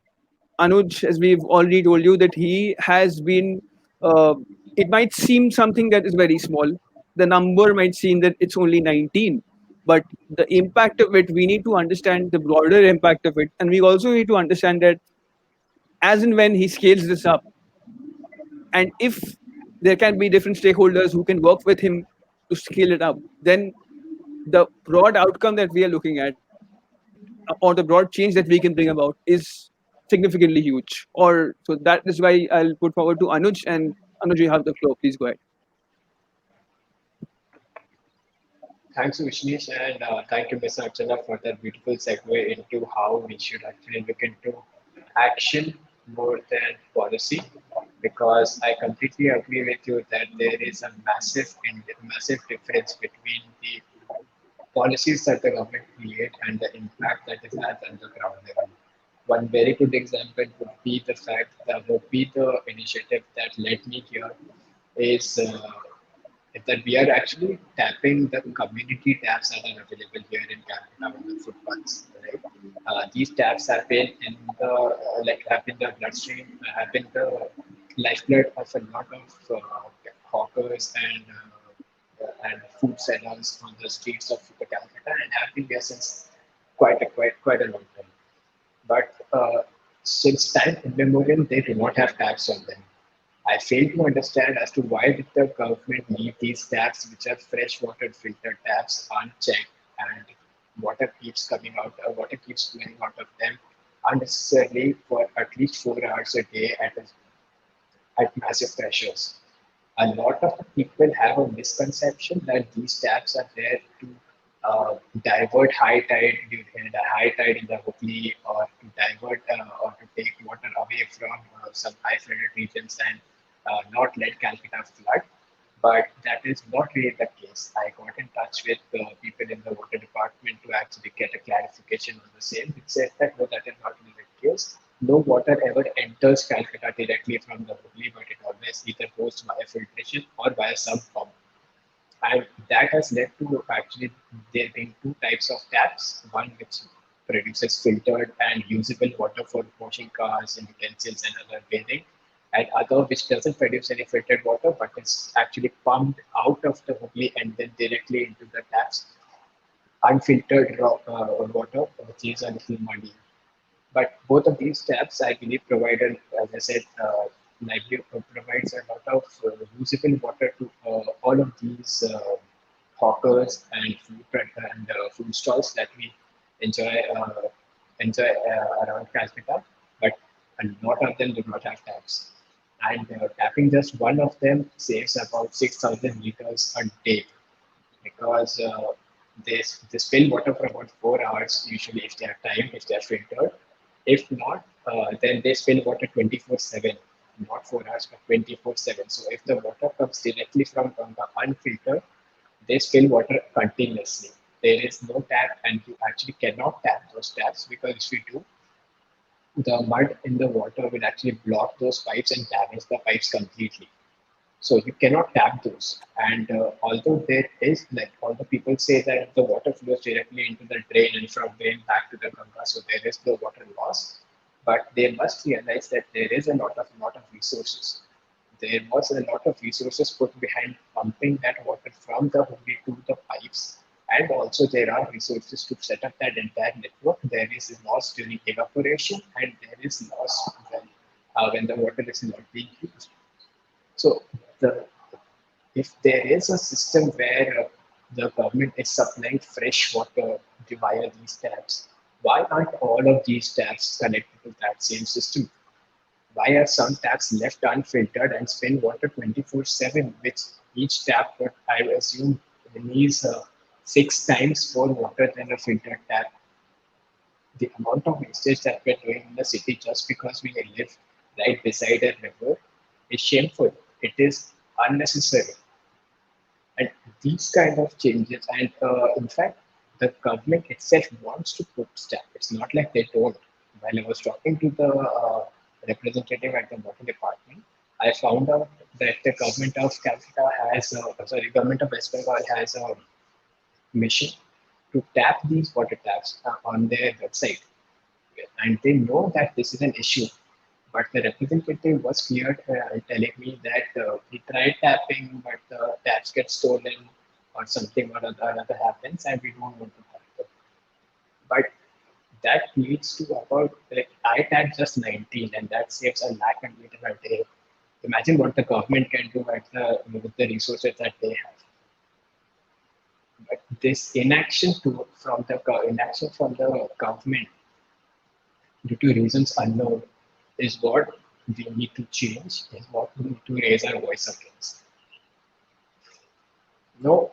Anuj, as we've already told you, that he has been. Uh, it might seem something that is very small. The number might seem that it's only 19, but the impact of it, we need to understand the broader impact of it, and we also need to understand that as and when he scales this up, and if there can be different stakeholders who can work with him to scale it up, then the broad outcome that we are looking at, or the broad change that we can bring about, is significantly huge. Or so that is why I'll put forward to Anuj. And Anuj, you have the floor. Please go ahead. Thanks, Vishnesh, and thank you, Ms. Archana, for that beautiful segue into how we should actually look into action more than policy. Because I completely agree with you that there is a massive difference between the policies that the government create and the impact that it has on the ground level. One very good example would be the initiative that led me here is that we are actually tapping the community taps that are available here in Calcutta on the footpaths, right? These taps have been in the have been the bloodstream, have been the lifeblood of a lot of hawkers and food sellers on the streets of Calcutta, and have been there since quite a long time. But since time immemorial, they do not have taps on them. I fail to understand as to why did the government leave these taps, which are freshwater filtered taps, unchecked, and water keeps flowing out of them unnecessarily for at least 4 hours a day at massive pressures. A lot of people have a misconception that these taps are there to divert high tide in the Hooghly, or to divert or to take water away from some high flooded regions and not let Calcutta flood. But that is not really the case. I got in touch with people in the water department to actually get a clarification on the same. It says that no, that is not really the case. No water ever enters Calcutta directly from the Hooghly, but it always either goes via filtration or via some form. And that has led to actually there being two types of taps. One which produces filtered and usable water for washing cars and utensils and other bathing, and other which doesn't produce any filtered water but is actually pumped out of the Hooghly and then directly into the taps, unfiltered water, which is a little muddy. But both of these taps, I believe, as I said, provides a lot of usable water to all of these hawkers and food stalls that we enjoy around Calcutta. But a lot of them do not have taps. And tapping just one of them saves about 6,000 liters a day, because they spill water for about 4 hours usually if they have time, if they are filtered. If not, then they spill water 24/7, not 4 hours, but 24/7. So if the water comes directly from the unfiltered, they spill water continuously. there is no tap, and you actually cannot tap those taps, because if you do, the mud in the water will actually block those pipes and damage the pipes completely. So you cannot tap those. And although there is, like, all the people say that the water flows directly into the drain and from drain back to the Ganga, so there is no water loss. But they must realize that there is a lot of resources. There was a lot of resources put behind pumping that water from the Hooghly to the pipes. And also there are resources to set up that entire network. There is loss during evaporation, and there is loss when the water is not being used. So the if there is a system where the government is supplying fresh water via these taps, why aren't all of these taps connected to that same system? Why are some taps left unfiltered and spin water 24/7, which each tap would, I assume, needs 6 times more water than a filtered tap? The amount of wastage that we're doing in the city just because we live right beside a river is shameful. It is unnecessary. And these kind of changes, and in fact, the government itself wants to put staff. It's not like they don't. While I was talking to the representative at the water department, I found out that the government of Calcutta has, government of West Bengal has a mission to tap these water taps on their website, and they know that this is an issue. But the representative was clear telling me that he tried tapping, but the taps get stolen or something or other happens, and we don't want to tap them. But that leads to about, like, I tap just 19, and that saves a lakh and meter a day. Imagine what the government can do with the resources that they have. But this inaction from the government due to reasons unknown is what we need to change, is what we need to raise our voice against. No,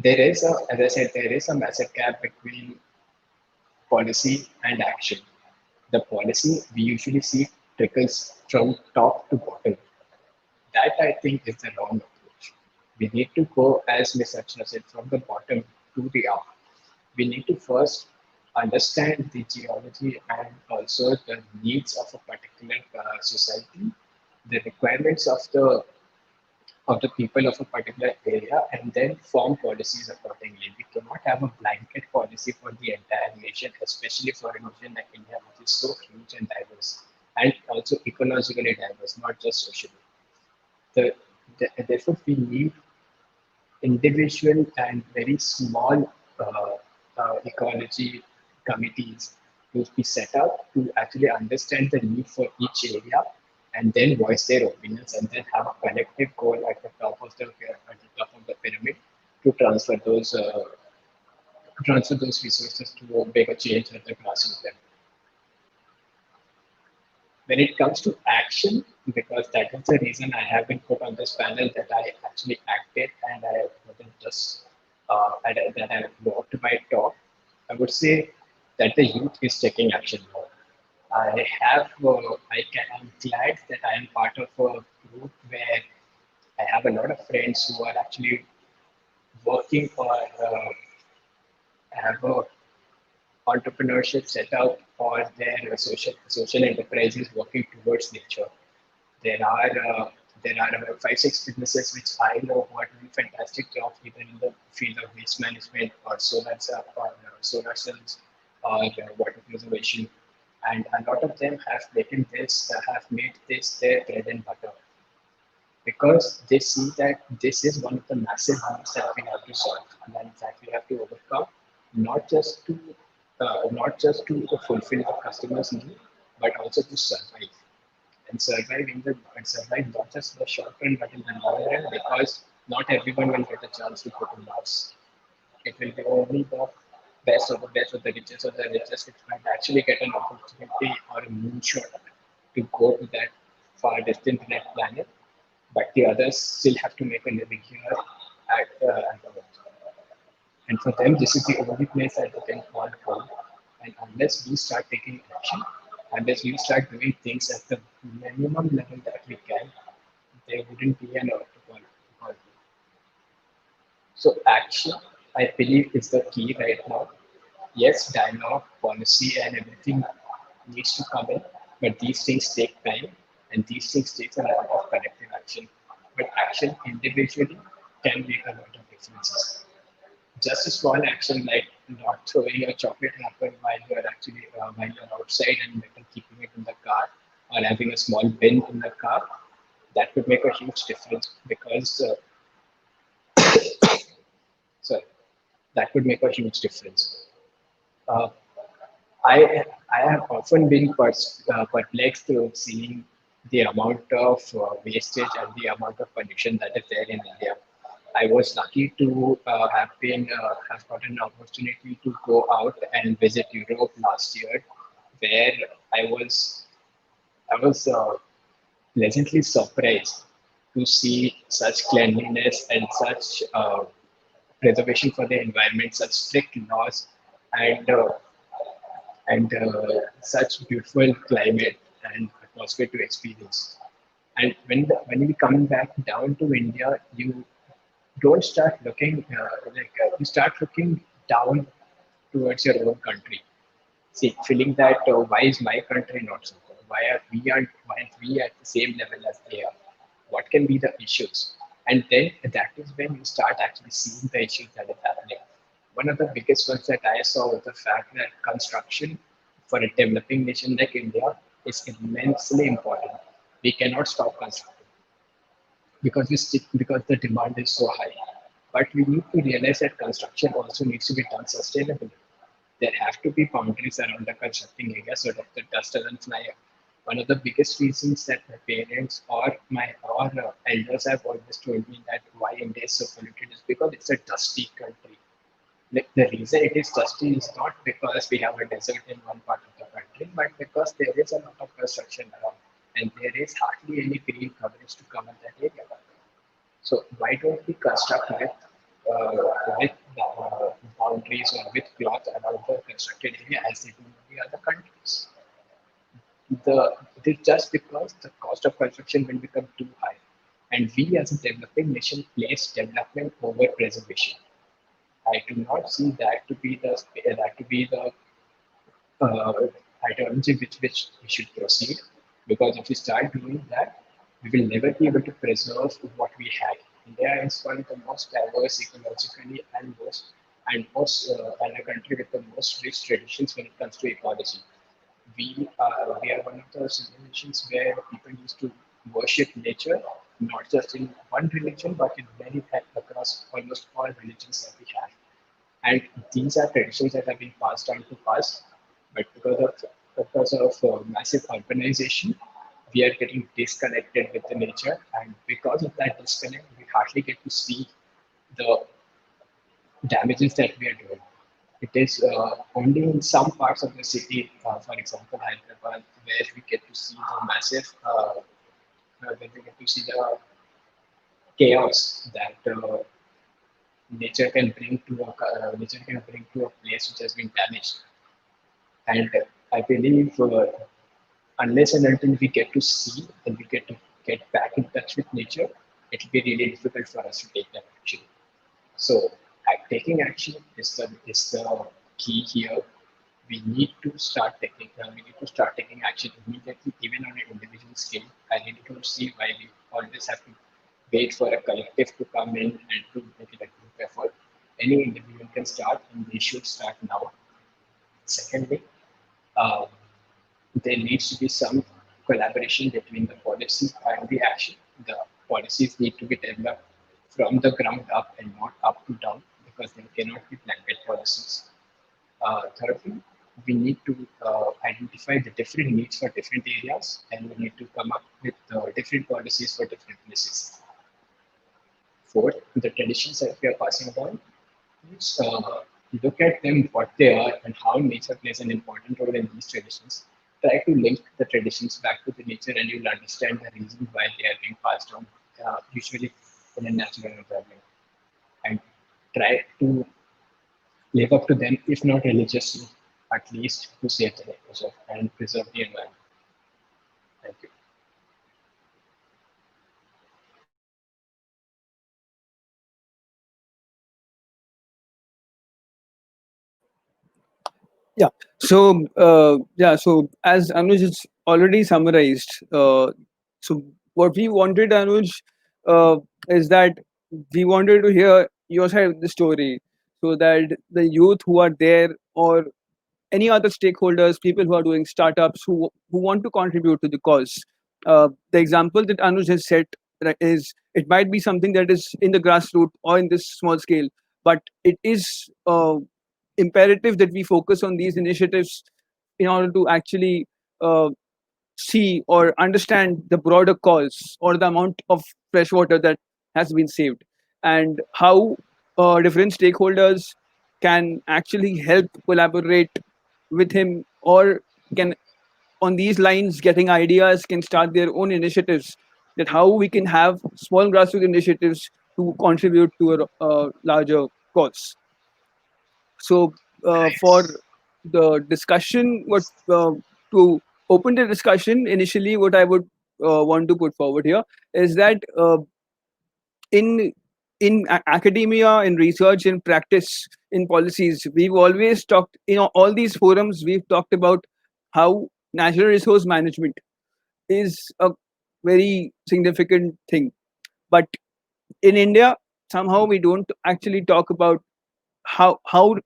as I said, there is a massive gap between policy and action. The policy we usually see trickles from top to bottom. That, I think, is the wrong approach. We need to go, as Ms. Archana said, from the bottom to the up. We need to first understand the geology and also the needs of a particular society, the requirements of the people of a particular area, and then form policies accordingly. We cannot have a blanket policy for the entire nation, especially for a nation like India, which is so huge and diverse, and also ecologically diverse, not just socially. The, Therefore, we need individual and very small ecology committees to be set up to actually understand the need for each area, and then voice their opinions, and then have a collective goal at the top of the pyramid to transfer those resources to make a change at the grassroots level. When it comes to action, because that is the reason I have been put on this panel, that I actually acted and I wasn't just that I walked my talk, I would say that the youth is taking action now. I'm glad that I am part of a group where I have a lot of friends who are actually working or have a entrepreneurship set up, or their social enterprises working towards nature. There are uh, there are about 5 6 businesses which I know who are doing fantastic jobs either in the field of waste management or solar cells or water preservation, and a lot of them have made this their bread and butter, because they see that this is one of the massive needs that we have to solve and that we have to overcome, not just to fulfill the customer's need, but also to survive and survive not just in the short run but in the long run, because not everyone will get a chance to go to Mars. It will be only the best of the richest which might actually get an opportunity or a moonshot to go to that far distant red planet, but the others still have to make a living here at the Earth. And for them, this is the only place that they can call home. And unless we start taking action, unless we start doing things at the minimum level that we can, there wouldn't be an Earth to call home. So action, I believe is the key right now. Yes, dialogue, policy, and everything needs to come in, but these things take time, and these things take a lot of collective action. But action individually can make a lot of differences. Just a small action like not throwing a chocolate wrapper while you're outside and better keeping it in the car, or having a small bin in the car, that could make a huge difference because sorry, that could make a huge difference. Uh, I have often been perplexed to seeing the amount of wastage and the amount of pollution that is there in India. I was lucky to have gotten an opportunity to go out and visit Europe last year, where I was I was pleasantly surprised to see such cleanliness and such preservation for the environment, such strict laws, and such beautiful climate and atmosphere to experience. And when we come back down to India, you don't start looking you start looking down towards your own country. See, feeling that why is my country not so good? Why aren't we at the same level as they are? What can be the issues? And then that is when you start actually seeing the issues that is happening. One of the biggest ones that I saw was the fact that construction for a developing nation like India is immensely important. We cannot stop constructing because the demand is so high. But we need to realize that construction also needs to be done sustainably. There have to be boundaries around the constructing area so that the dust doesn't fly up. One of the biggest reasons that my parents or elders have always told me that why India is so polluted is because it's a dusty country. Like the reason it is dusty is not because we have a desert in one part of the country, but because there is a lot of construction around and there is hardly any green coverage to cover that area. So why don't we construct with boundaries or with cloth around the constructed area as they do in the other countries? It is just because the cost of construction will become too high, and we as a developing nation place development over preservation. I do not see that to be the uh, ideology with which we should proceed. Because if we start doing that, we will never be able to preserve what we have. India is one of the most diverse ecologically and a country with the most rich traditions when it comes to ecology. We are one of those civilizations where people used to worship nature, not just in one religion, but in many across almost all religions that we have. And these are traditions that have been passed on to us, but because of massive urbanization, we are getting disconnected with the nature, and because of that disconnect, we hardly get to see the damages that we are doing. It is only in some parts of the city, for example, Hyderabad, where we get to see the where we get to see the chaos that nature can bring to a place which has been damaged. And I believe unless and until we get to see and we get back in touch with nature, it will be really difficult for us to take that action. So taking action is the key here. We need to start taking action immediately, even on an individual scale. I really don't see why we always have to wait for a collective to come in and to make it a group effort. Any individual can start, and they should start now. Secondly, uh, there needs to be some collaboration between the policy and the action. The policies need to be developed from the ground up and not up to down because there cannot be blanket policies. Thirdly, we need to identify the different needs for different areas and we need to come up with different policies for different places. Fourth, the traditions that we are passing on, let's look at them what they are and how nature plays an important role in these traditions. Try to link the traditions back to the nature and you'll understand the reason why they are being passed on, usually in a natural environment. And try to live up to them, if not religiously, at least to save the nature and preserve the environment. Thank you. Yeah. So, so as Anuj has already summarized, so what we wanted, Anuj, uh, is that we wanted to hear your side of the story, so that the youth who are there, or any other stakeholders, people who are doing startups, who want to contribute to the cause. The example that Anuj has set, right, is it might be something that is in the grassroots or in this small scale, but it is imperative that we focus on these initiatives in order to actually uh, see or understand the broader cause or the amount of fresh water that has been saved, and how different stakeholders can actually help collaborate with him, or can, on these lines, getting ideas, can start their own initiatives, that how we can have small grassroots initiatives to contribute to a larger cause. So for the discussion, what to open the discussion initially, what I would want to put forward here is that in academia, in research, in practice, in policies, we've always talked, all these forums, we've talked about how natural resource management is a very significant thing. But in India, somehow we don't actually talk about how how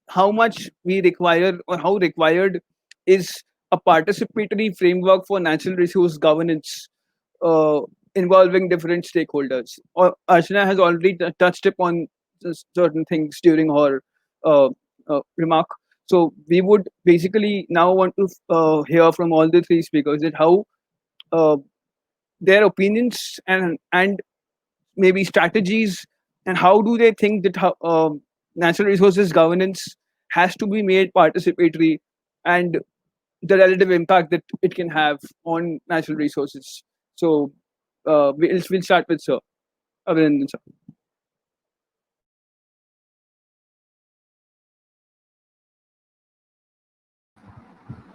how much we require, or how required is a participatory framework for natural resource governance, uh, involving different stakeholders. Or Archana has already touched upon certain things during her uh, remark. So we would basically now want to hear from all the three speakers that how uh, their opinions and maybe strategies, and how do they think that how, natural resources governance has to be made participatory, and the relative impact that it can have on natural resources. So we'll start with Sir Abhinandan, sir.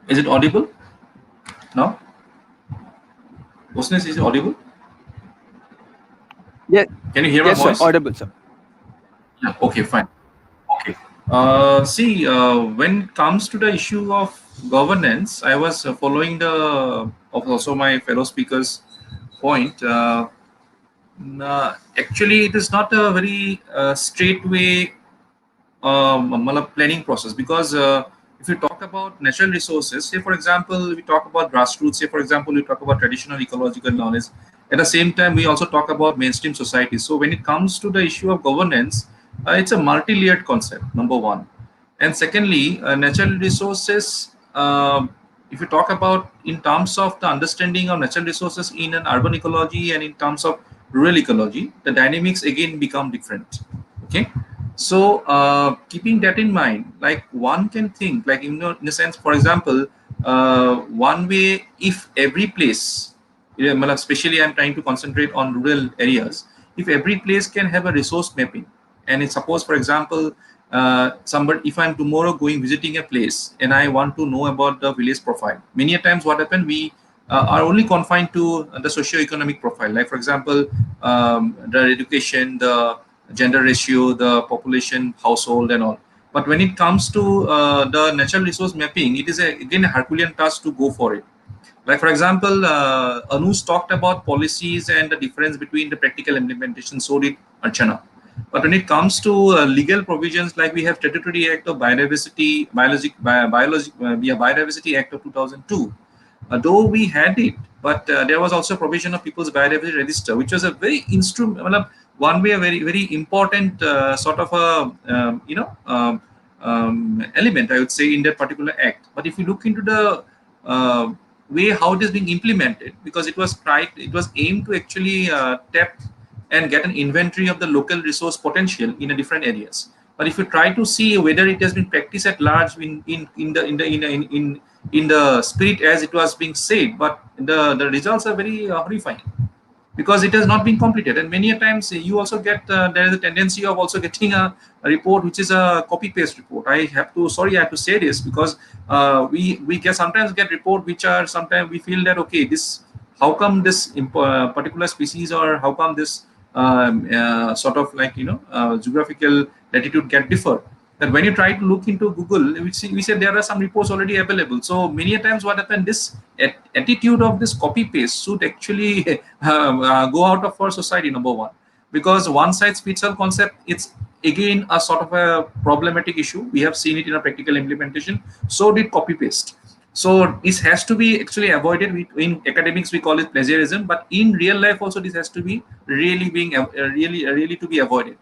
Is it audible now? Osnes, is it audible? Yeah, Can you hear my yes, sir. voice? Audible, sir. Yeah. Okay, fine. Okay. See, when it comes to the issue of governance, I was following the of also my fellow speakers' point. Actually, it is not a very straight way planning process, because if you talk about natural resources, say for example we talk about grassroots, say for example we talk about traditional ecological knowledge, at the same time we also talk about mainstream society. So when it comes to the issue of governance, it's a multi-layered concept, number one. And secondly, natural resources, if you talk about in terms of the understanding of natural resources in an urban ecology and in terms of rural ecology, the dynamics again become different. Okay. So keeping that in mind, like one can think, like in a sense, for example, one way, if every place, yeah, especially I'm trying to concentrate on rural areas, if every place can have a resource mapping, and it, suppose for example, somebody, if I'm tomorrow going visiting a place and I want to know about the village profile, many a times what happen, we are only confined to the socio-economic profile, like for example, the education, the gender ratio, the population, household, and all. But when it comes to the natural resource mapping, it is again a Herculean task to go for it. Like for example, Anush talked about policies and the difference between the practical implementation. So did Archana. But when it comes to legal provisions, like we have Statutory Act of Biodiversity, Biodiversity Act of 2002. Though we had it, but there was also provision of People's Biodiversity Register, which was a very one way, a very important sort of a element, I would say, in that particular act. But if you look into the uh, way how it is being implemented, because it was aimed to actually tap and get an inventory of the local resource potential in a different areas. But if you try to see whether it has been practiced at large in the spirit as it was being said, but the results are very horrifying, because it has not been completed. And many a times you also get there is a tendency of also getting a report which is a copy paste report. I have to say this, because we get sometimes get report which are, sometimes we feel that okay, this, how come this particular species, or how come this sort of like geographical latitude get differ. That when you try to look into Google, we say there are some reports already available. So many a times what happened, this attitude of this copy paste should actually go out of our society, number one, because one size fits all concept, it's again a sort of a problematic issue. We have seen it in a practical implementation. So did copy paste. So this has to be actually avoided. In academics we call it plagiarism, but in real life also this has to be really being really to be avoided.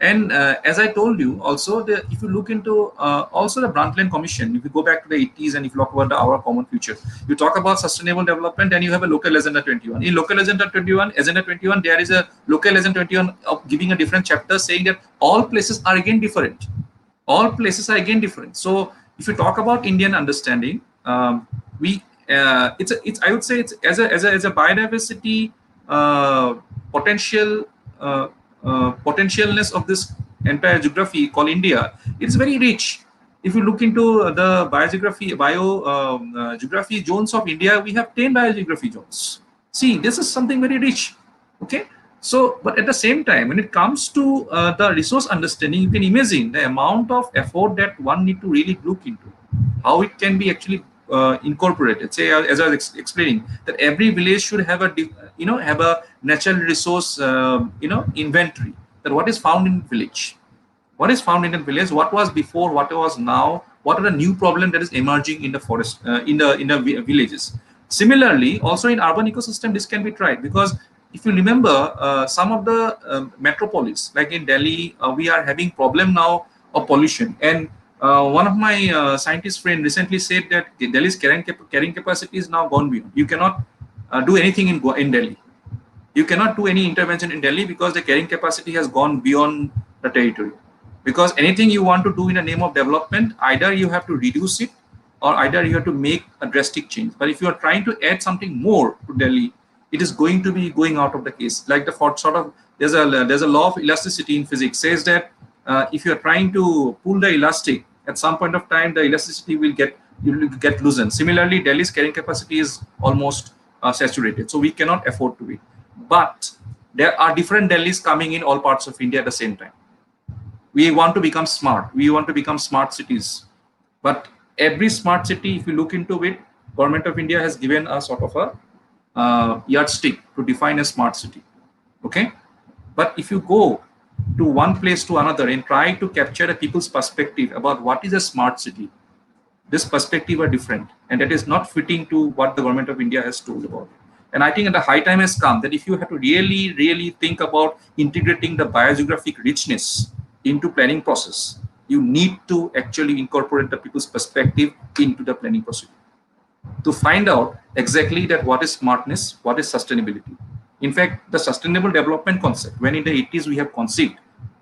And as I told you, also if you look into also the Brundtland Commission, if you go back to the 80s and if you talk about our common future, you talk about sustainable development and you have a local agenda 21. In local agenda 21, there is a local agenda 21 of giving a different chapter saying that all places are again different. All places are again different. So if you talk about Indian understanding, we it's I would say it's as a biodiversity uh, potential potentialness of this entire geography called India. It's very rich. If you look into the geography zones of India, we have 10 biogeography zones. See, this is something very rich. Okay. So, but at the same time, when it comes to the resource understanding, you can imagine the amount of effort that one need to really look into, how it can be actually incorporated. Say, as I was explaining, that every village should have a, have a natural resource, inventory. That what is found in village, what is found in a village, what was before, what was now, what are the new problem that is emerging in the forest, in the villages. Similarly, also in urban ecosystem, this can be tried, because if you remember, some of the metropolis, like in Delhi, we are having problem now of pollution. And one of my scientist friend recently said that Delhi's carrying capacity is now gone beyond. You cannot do anything in Delhi. You cannot do any intervention in Delhi because the carrying capacity has gone beyond the territory. Because anything you want to do in the name of development, either you have to reduce it or either you have to make a drastic change. But if you are trying to add something more to Delhi, it is going to be going out of the case. Like the sort of there's a law of elasticity in physics says that if you are trying to pull the elastic, at some point of time the elasticity will get loosened. Similarly, Delhi's carrying capacity is almost saturated, so we cannot afford to be. But there are different Delhis coming in all parts of India at the same time. We want to become smart. We want to become smart cities. But every smart city, if you look into it, Government of India has given a sort of a yardstick to define a smart city. Okay, but if you go to one place to another and try to capture a people's perspective about what is a smart city, this perspective are different, and that is not fitting to what the Government of India has told about it. And I think the high time has come that if you have to really think about integrating the biogeographic richness into planning process, you need to actually incorporate the people's perspective into the planning process to find out exactly that what is smartness, what is sustainability. In fact, the sustainable development concept, when in the 80s we have conceived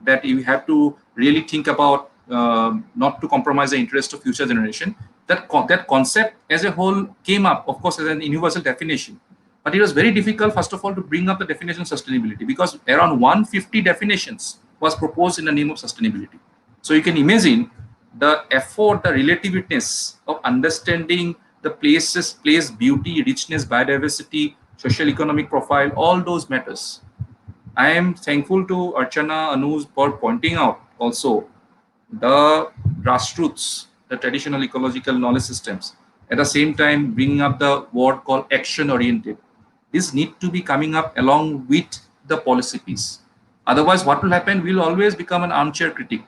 that you have to really think about not to compromise the interest of future generation, that concept as a whole came up, of course, as an universal definition. But it was very difficult, first of all, to bring up the definition of sustainability, because around 150 definitions was proposed in the name of sustainability. So you can imagine the effort, the relativeness of understanding the place beauty, richness, biodiversity, social economic profile, all those matters. I am thankful to Archana, Anuj for pointing out also the grassroots, the traditional ecological knowledge systems. At the same time, bringing up the word called action oriented. This need to be coming up along with the policy piece. Otherwise, what will happen? We'll always become an armchair critic.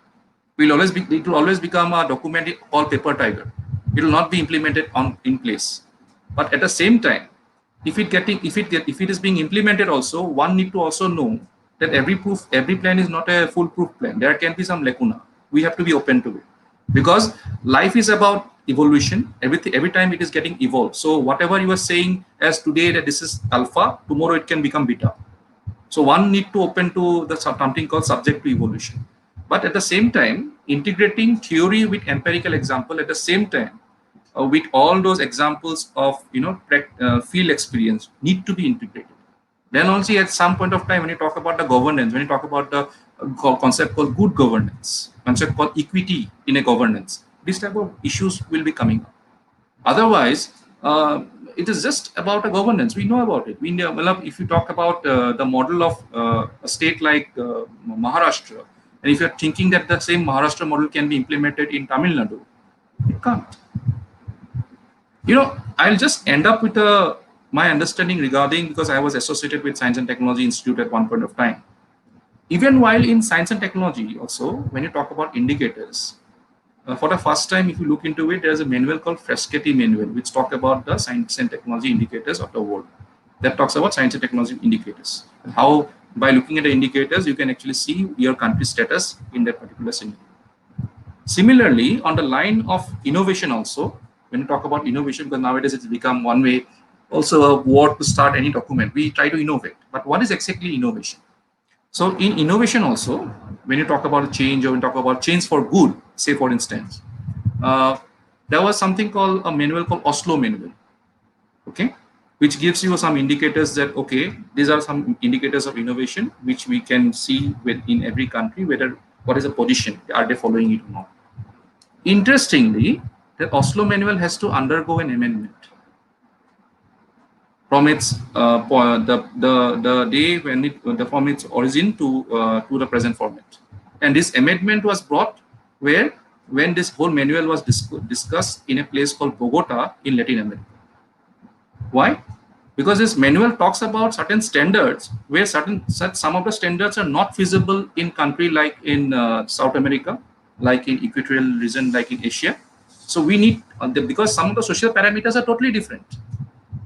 It will always become a document called paper tiger. It will not be implemented in place. But at the same time, if it is being implemented also, one need to also know that every plan is not a foolproof plan. There can be some lacuna. We have to be open to it, because life is about evolution. Every time it is getting evolved. So whatever you are saying as today that this is alpha, tomorrow it can become beta. So one need to open to the something called subject to evolution. But at the same time, integrating theory with empirical example at the same time, with all those examples of field experience need to be integrated. Then also at some point of time, when you talk about the governance, when you talk about the concept called good governance, concept called equity in a governance, these type of issues will be coming up. Otherwise, it is just about a governance. We know about it. If you talk about the model of a state like Maharashtra, And if you're thinking that the same Maharashtra model can be implemented in Tamil Nadu, it can't. I'll just end up with my understanding regarding, because I was associated with Science and Technology Institute at one point of time. Even while in science and technology, also, when you talk about indicators, for the first time, if you look into it, there's a manual called Freschetti Manual, which talk about the science and technology indicators of the world. That talks about science and technology indicators, and how by looking at the indicators, you can actually see your country's status in that particular scenario. Similarly, on the line of innovation also, when you talk about innovation, because nowadays it's become one way, also a word to start any document, we try to innovate. But what is exactly innovation? So in innovation also, when you talk about a change or when you talk about change for good, say for instance, uh, there was something called a manual called Oslo Manual, okay, which gives you some indicators that, okay, these are some indicators of innovation which we can see in every country, whether what is the position, are they following it or not. Interestingly, the Oslo Manual has to undergo an amendment from its the day when from its origin to the present format. And this amendment was brought where when this whole manual was discussed in a place called Bogota in Latin America. Why? Because this manual talks about certain standards where some of the standards are not feasible in country like in South America, like in equatorial region, like in Asia. So we need because some of the social parameters are totally different.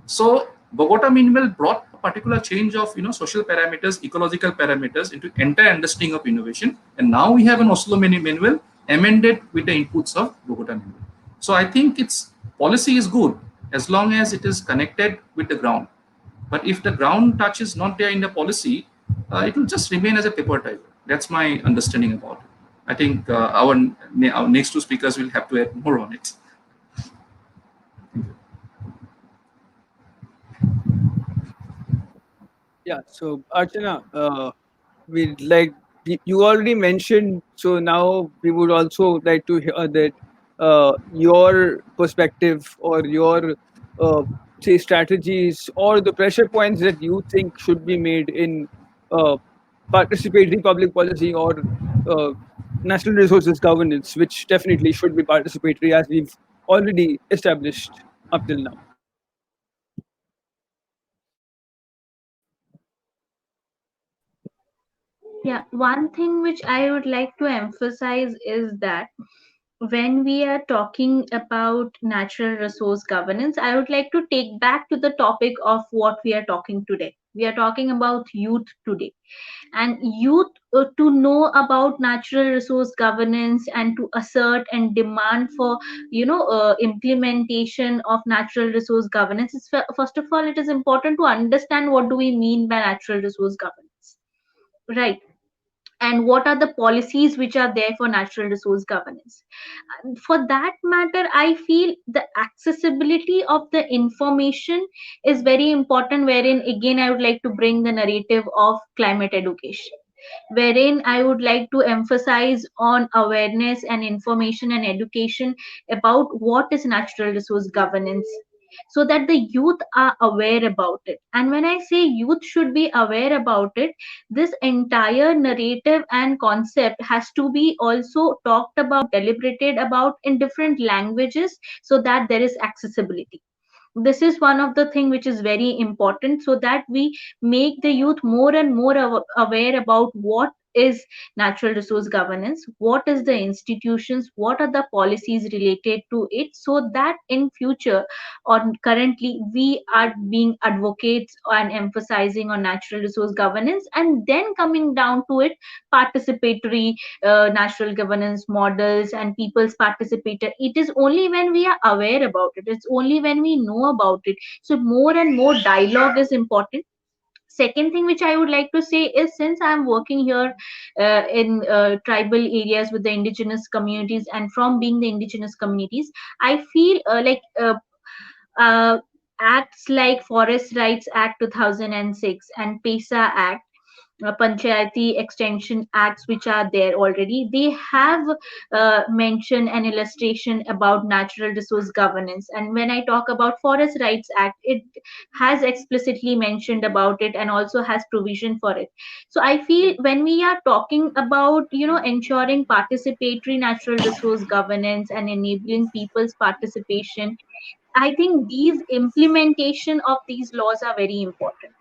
So Bogota Manual brought a particular change of social parameters, ecological parameters into entire understanding of innovation, and now we have an Oslo Manual amended with the inputs of Bogota Manual. So I think its policy is good as long as it is connected with the ground. But if the ground touch is not there in the policy, it will just remain as a paper tiger. That's my understanding about it. I think our next two speakers will have to add more on it. Yeah. So Archana, we like you already mentioned. So now we would also like to hear that your perspective or your uh, say strategies or the pressure points that you think should be made in uh, participatory public policy or uh, natural resources governance, which definitely should be participatory as we've already established up till now. Yeah, one thing which I would like to emphasize is that when we are talking about natural resource governance, I would like to take back to the topic of what we are talking today. We are talking about youth today, and youth to know about natural resource governance and to assert and demand for implementation of natural resource governance. First of all, it is important to understand what do we mean by natural resource governance, right? And what are the policies which are there for natural resource governance. For that matter, I feel the accessibility of the information is very important, wherein again I would like to bring the narrative of climate education, wherein I would like to emphasize on awareness and information and education about what is natural resource governance, so that the youth are aware about it. And when I say youth should be aware about it, this entire narrative and concept has to be also talked about, deliberated about in different languages, so that there is accessibility. This is one of the thing which is very important, so that we make the youth more and more aware about what is natural resource governance, what is the institutions, what are the policies related to it, so that in future or currently we are being advocates and emphasizing on natural resource governance, and then coming down to it, participatory natural governance models and people's participator. It is only when we are aware about it, it's only when we know about it. So more and more dialogue is important. Second thing which I would like to say is, since I'm working here in tribal areas with the indigenous communities, and from being the indigenous communities, I feel uh, acts like Forest Rights Act 2006 and PESA Act, panchayati extension acts which are there already, they have mentioned an illustration about natural resource governance. And when I talk about Forest Rights Act, it has explicitly mentioned about it and also has provision for it. So I feel when we are talking about, ensuring participatory natural resource governance and enabling people's participation, I think these implementation of these laws are very important.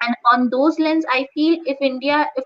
And on those lens, I feel if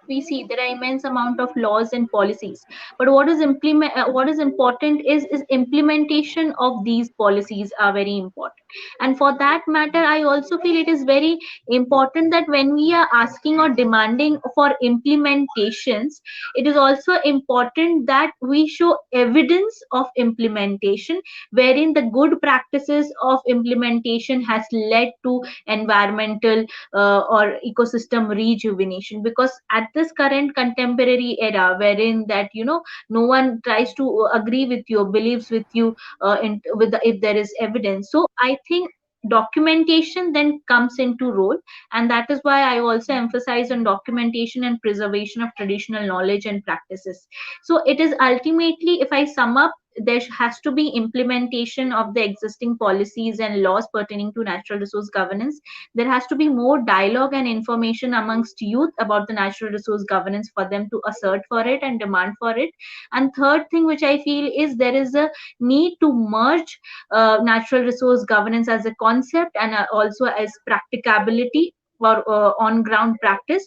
we see, there are immense amount of laws and policies, but what is important is implementation of these policies are very important. And for that matter, I also feel it is very important that when we are asking or demanding for implementations, it is also important that we show evidence of implementation, wherein the good practices of implementation has led to environmental or ecosystem rejuvenation. Because at this current contemporary era, wherein that, no one tries to agree with you or believes with you, if there is evidence, so I think documentation then comes into role. And that is why I also emphasize on documentation and preservation of traditional knowledge and practices. So it is ultimately, if I sum up, there has to be implementation of the existing policies and laws pertaining to natural resource governance. There has to be more dialogue and information amongst youth about the natural resource governance for them to assert for it and demand for it. And third thing which I feel is there is a need to merge natural resource governance as a concept and also as practicability or on ground practice,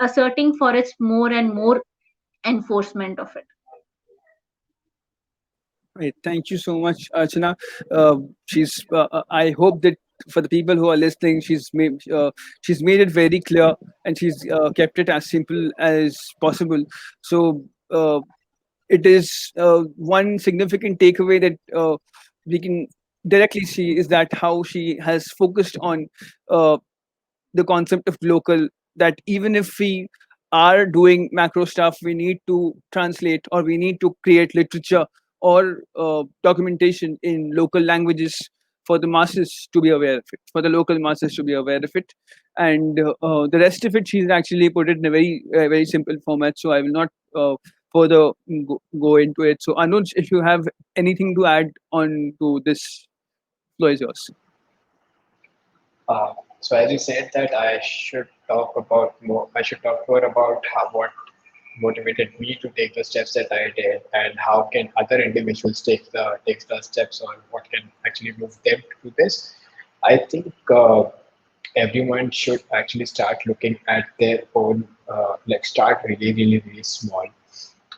asserting for its more and more enforcement of it. Right. Thank you so much, Archana. She's. I hope that for the people who are listening, she's made it very clear, and she's kept it as simple as possible. So it is one significant takeaway that we can directly see is that how she has focused on uh, the concept of local, that even if we are doing macro stuff, we need to translate or we need to create literature or documentation in local languages for the masses to be aware of it, for the local masses to be aware of it. And the rest of it, she's actually put it in a very simple format. So I will not further go into it. So Anuj, if you have anything to add on to this, floor is yours. So as you said that I should talk about more, I should talk more about how, what motivated me to take the steps that I did, and how can other individuals take the steps, on what can actually move them to do this. I think everyone should actually start looking at their own, like start really small,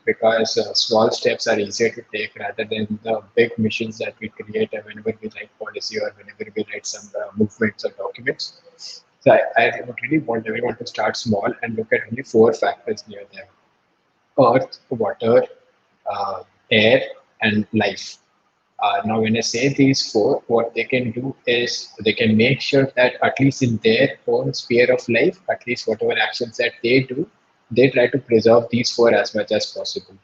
because small steps are easier to take rather than the big missions that we create whenever we write policy or whenever we write some movements or documents. So I would really want everyone to start small and look at only four factors near them: earth, water, air, and life. Now, when I say these four, what they can do is they can make sure that at least in their own sphere of life, at least whatever actions that they do, they try to preserve these four as much as possible.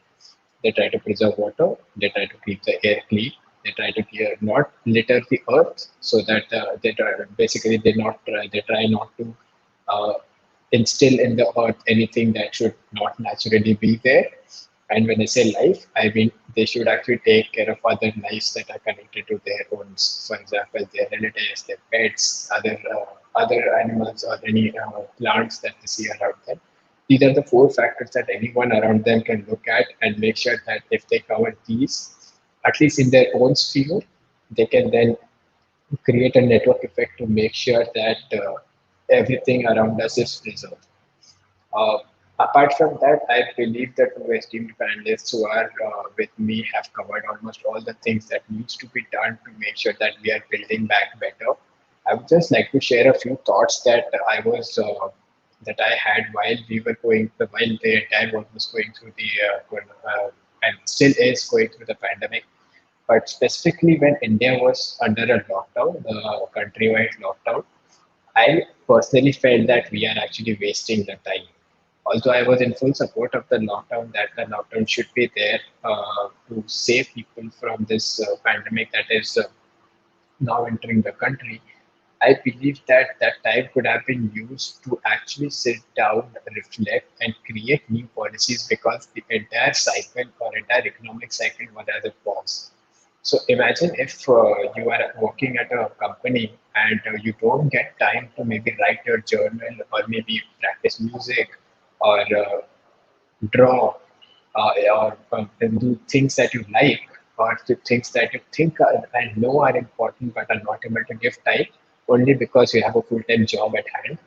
They try to preserve water, they try to keep the air clean, they try to not litter the earth, so that they try not to uh, instill in the earth anything that should not naturally be there. And when I say life, I mean they should actually take care of other lives that are connected to their own. For example, their relatives, their pets, other animals, or any plants that they see around them. These are the four factors that anyone around them can look at and make sure that if they cover these, at least in their own sphere, they can then create a network effect to make sure that everything around us is preserved. Uh, Apart from that, I believe that the esteemed panelists who are with me have covered almost all the things that needs to be done to make sure that we are building back better. I would just like to share a few thoughts that I had while the entire world was going through and still is going through the pandemic. But specifically when India was under a lockdown, the countrywide lockdown, I personally felt that we are actually wasting the time. Although I was in full support of the lockdown, that the lockdown should be there to save people from this pandemic that is now entering the country. I believe that that time could have been used to actually sit down, reflect, and create new policies because the entire cycle or entire economic cycle was at a pause. So imagine if you are working at a company and you don't get time to maybe write your journal or maybe practice music or draw and do things that you like or the things that you think are, and know are important but are not able to give time only because you have a full-time job at hand.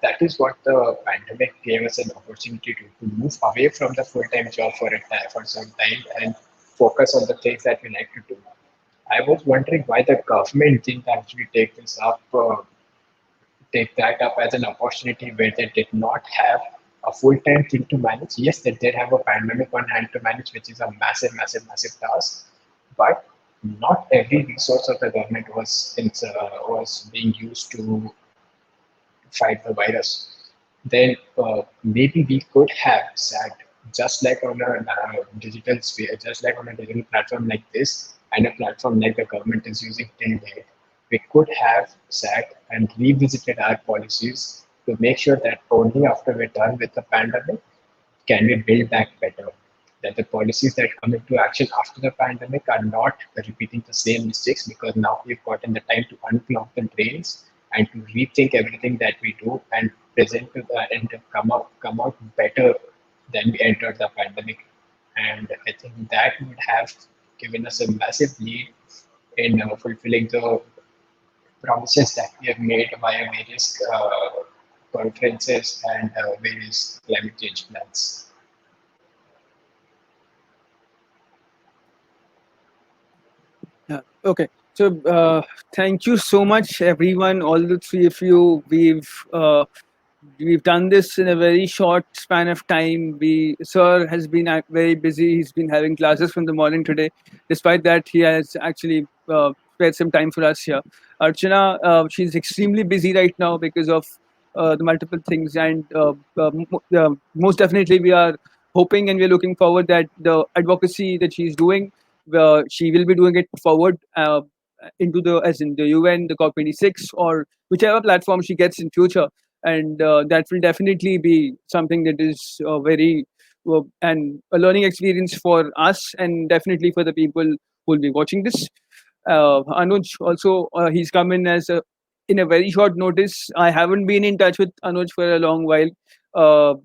That is what the pandemic gave us an opportunity to move away from the full-time job for a time, for some time and focus on the things that we like to do. I was wondering why the government didn't actually take that up as an opportunity where they did not have a full-time thing to manage. Yes, they did have a pandemic on hand to manage, which is a massive, massive, massive task. But not every resource of the government was being used to fight the virus. Then maybe we could have sat just like on a digital sphere, just like on a digital platform like this, and a platform like the government is using till date. We could have sat and revisited our policies to make sure that only after we're done with the pandemic can we build back better? That the policies that come into action after the pandemic are not repeating the same mistakes because now we've gotten the time to unclog the drains and to rethink everything that we do and present to the and to come out better than we entered the pandemic. And I think that would have given us a massive lead in fulfilling the promises that we have made via various conferences and various climate change plans. Yeah. Okay. So, thank you so much, everyone. All the three of you. We've done this in a very short span of time. We Sir has been very busy. He's been having classes from the morning today. Despite that, he has actually spared some time for us here. Archana, she's extremely busy right now because of the multiple things, and most definitely we are hoping and we're looking forward that the advocacy that she's doing, she will be doing it forward into the as in the UN, the COP26, or whichever platform she gets in future, and that will definitely be something that is very and a learning experience for us and definitely for the people who will be watching this. Anuj also, he's come in as in a very short notice. I haven't been in touch with Anuj for a long while.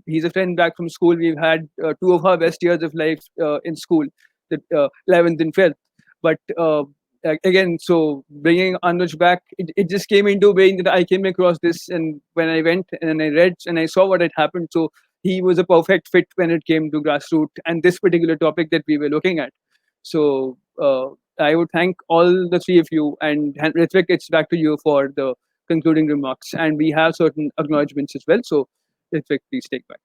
He's a friend back from school. We've had two of our best years of life in school, the 11th and 12th. But again, so bringing Anuj back, it just came into being that I came across this, and when I went and I read and I saw what had happened, so he was a perfect fit when it came to grassroots and this particular topic that we were looking at. So I would thank all the three of you, and Ritvik, it's back to you for the concluding remarks, and we have certain acknowledgements as well. So Ritvik, please take back.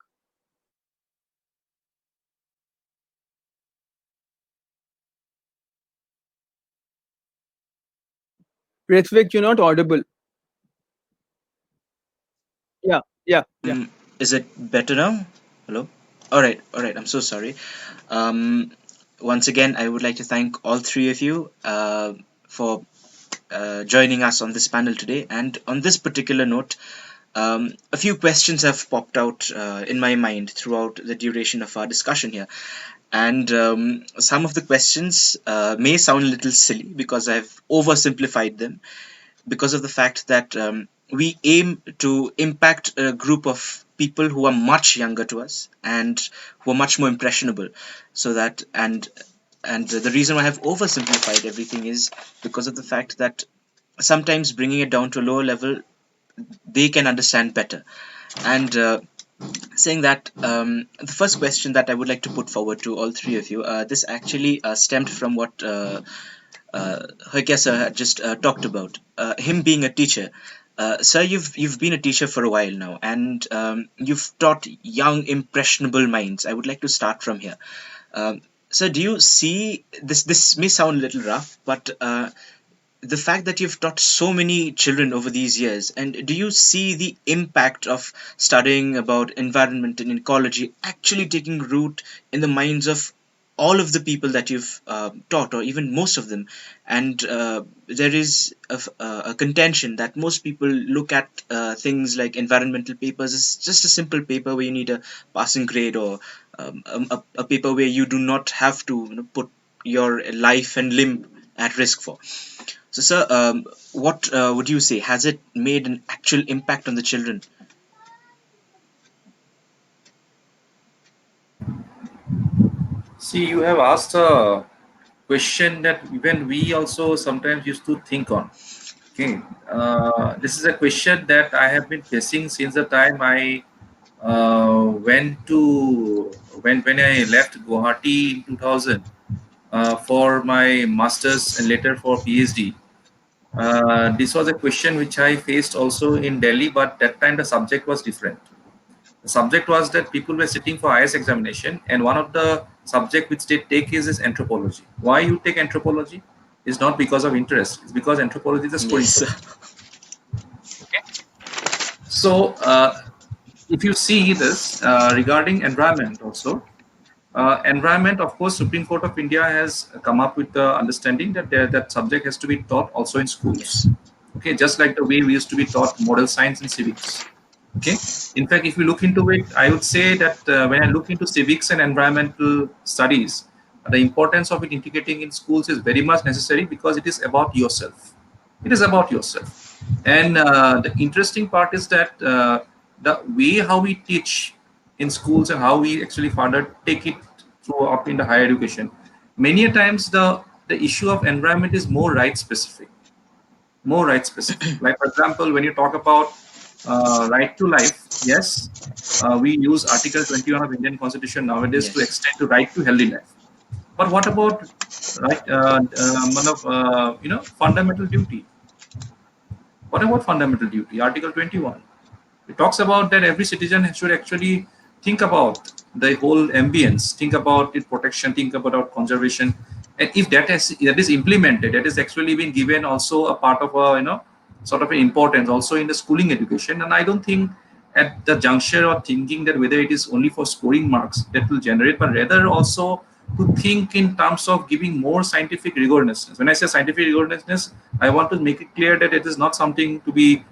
Ritvik, you're not audible. Yeah, yeah, yeah. Is it better now? Hello? All right. I'm so sorry. Um, Once again, I would like to thank all three of you for joining us on this panel today. And on this particular note, a few questions have popped out in my mind throughout the duration of our discussion here. And some of the questions may sound a little silly because I've oversimplified them, because of the fact that we aim to impact a group of people who are much younger to us and who are much more impressionable. So that and the reason why I have oversimplified everything is because of the fact that sometimes bringing it down to a lower level, they can understand better. And saying that, the first question that I would like to put forward to all three of you, this actually stemmed from what Hoyke sir had just talked about, him being a teacher. Sir, you've been a teacher for a while now, and you've taught young, impressionable minds. I would like to start from here. Sir, do you see this? This may sound a little rough, but the fact that you've taught so many children over these years, and do you see the impact of studying about environment and ecology actually taking root in the minds of all of the people that you've taught, or even most of them, and there is a contention that most people look at things like environmental papers as just a simple paper where you need a passing grade, or a paper where you do not have to, put your life and limb at risk for. So, sir, what would you say? Has it made an actual impact on the children? See, you have asked a question that even we also sometimes used to think on. Okay, this is a question that I have been facing since the time I went to when I left Guwahati in 2000 for my masters and later for PhD. This was a question which I faced also in Delhi, but that time the subject was different. The subject was that people were sitting for IS examination, and one of the subject which they take is anthropology. Why you take anthropology? Is not because of interest. It's because anthropology is a scoring Yes. subject. Okay. So if you see this regarding environment also, environment, of course, Supreme Court of India has come up with the understanding that that subject has to be taught also in schools. Yes. Okay, just like the way we used to be taught moral science and civics. Okay, in fact, if you look into it, I would say that when I look into civics and environmental studies, the importance of it integrating in schools is very much necessary because it is about yourself. It is about yourself. And the interesting part is that the way how we teach in schools and how we actually further take it through up in the higher education, many a times the issue of environment is more right specific, more right specific. Like for example, when you talk about right to life, yes, we use Article 21 of Indian Constitution nowadays to Yes. extend to right to healthy life. But what about right, fundamental duty? What about fundamental duty? Article 21. It talks about that every citizen should actually think about the whole ambience, think about its protection, think about conservation, and if that is implemented, that is actually being given also a part of a sort of an importance also in the schooling education. And I don't think at the juncture of thinking that whether it is only for scoring marks that will generate, but rather also to think in terms of giving more scientific rigorousness. When I say scientific rigorousness, I want to make it clear that it is not something to be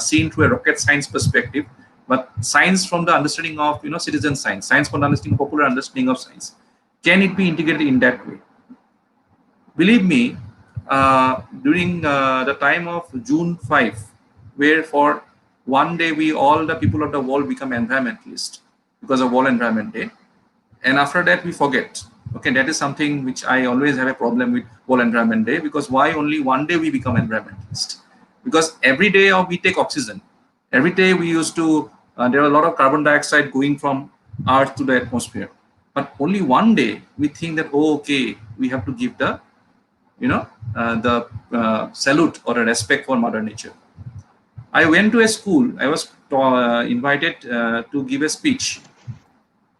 seen through a rocket science perspective, but science from the understanding of citizen science, science from the understanding popular understanding of science. Can it be integrated in that way? Believe me, during the time of June 5, where for one day we all the people of the world become environmentalists because of World Environment Day, and after that we forget. Okay, that is something which I always have a problem with World Environment Day, because why only one day we become environmentalist? Because every day we take oxygen, every day we used to there are a lot of carbon dioxide going from earth to the atmosphere, but only one day we think that, oh, okay, we have to give the the salute or a respect for mother nature. I went to a school, I was invited to give a speech.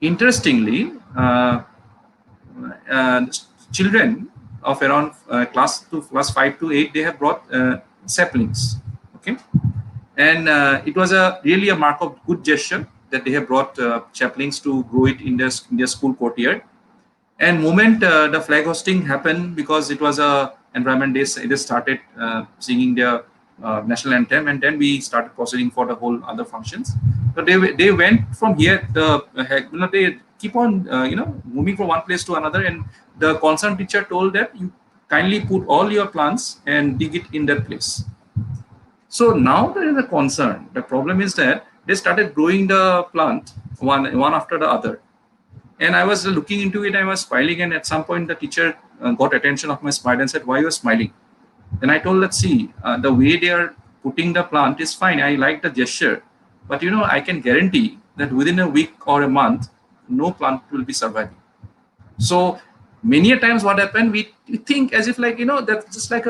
Interestingly, uh, children of around class 5 to 8, they have brought saplings. Okay, and it was a really a mark of good gesture that they have brought saplings to grow it in their school courtyard. And moment the flag hosting happened, because it was a environment day, they started singing their national anthem, and then we started proceeding for the whole other functions. So they went from here. They keep on moving from one place to another, and the concerned teacher told that you kindly put all your plants and dig it in that place. So now there is a concern. The problem is that they started growing the plant one after the other, and I was looking into it, I was smiling, and at some point the teacher got attention of my smile and said, "Why you are smiling?" Then I told, "Let's see, the way they are putting the plant is fine. I like the gesture, but I can guarantee that within a week or a month, no plant will be surviving." So many a times what happened, we think as if that's just like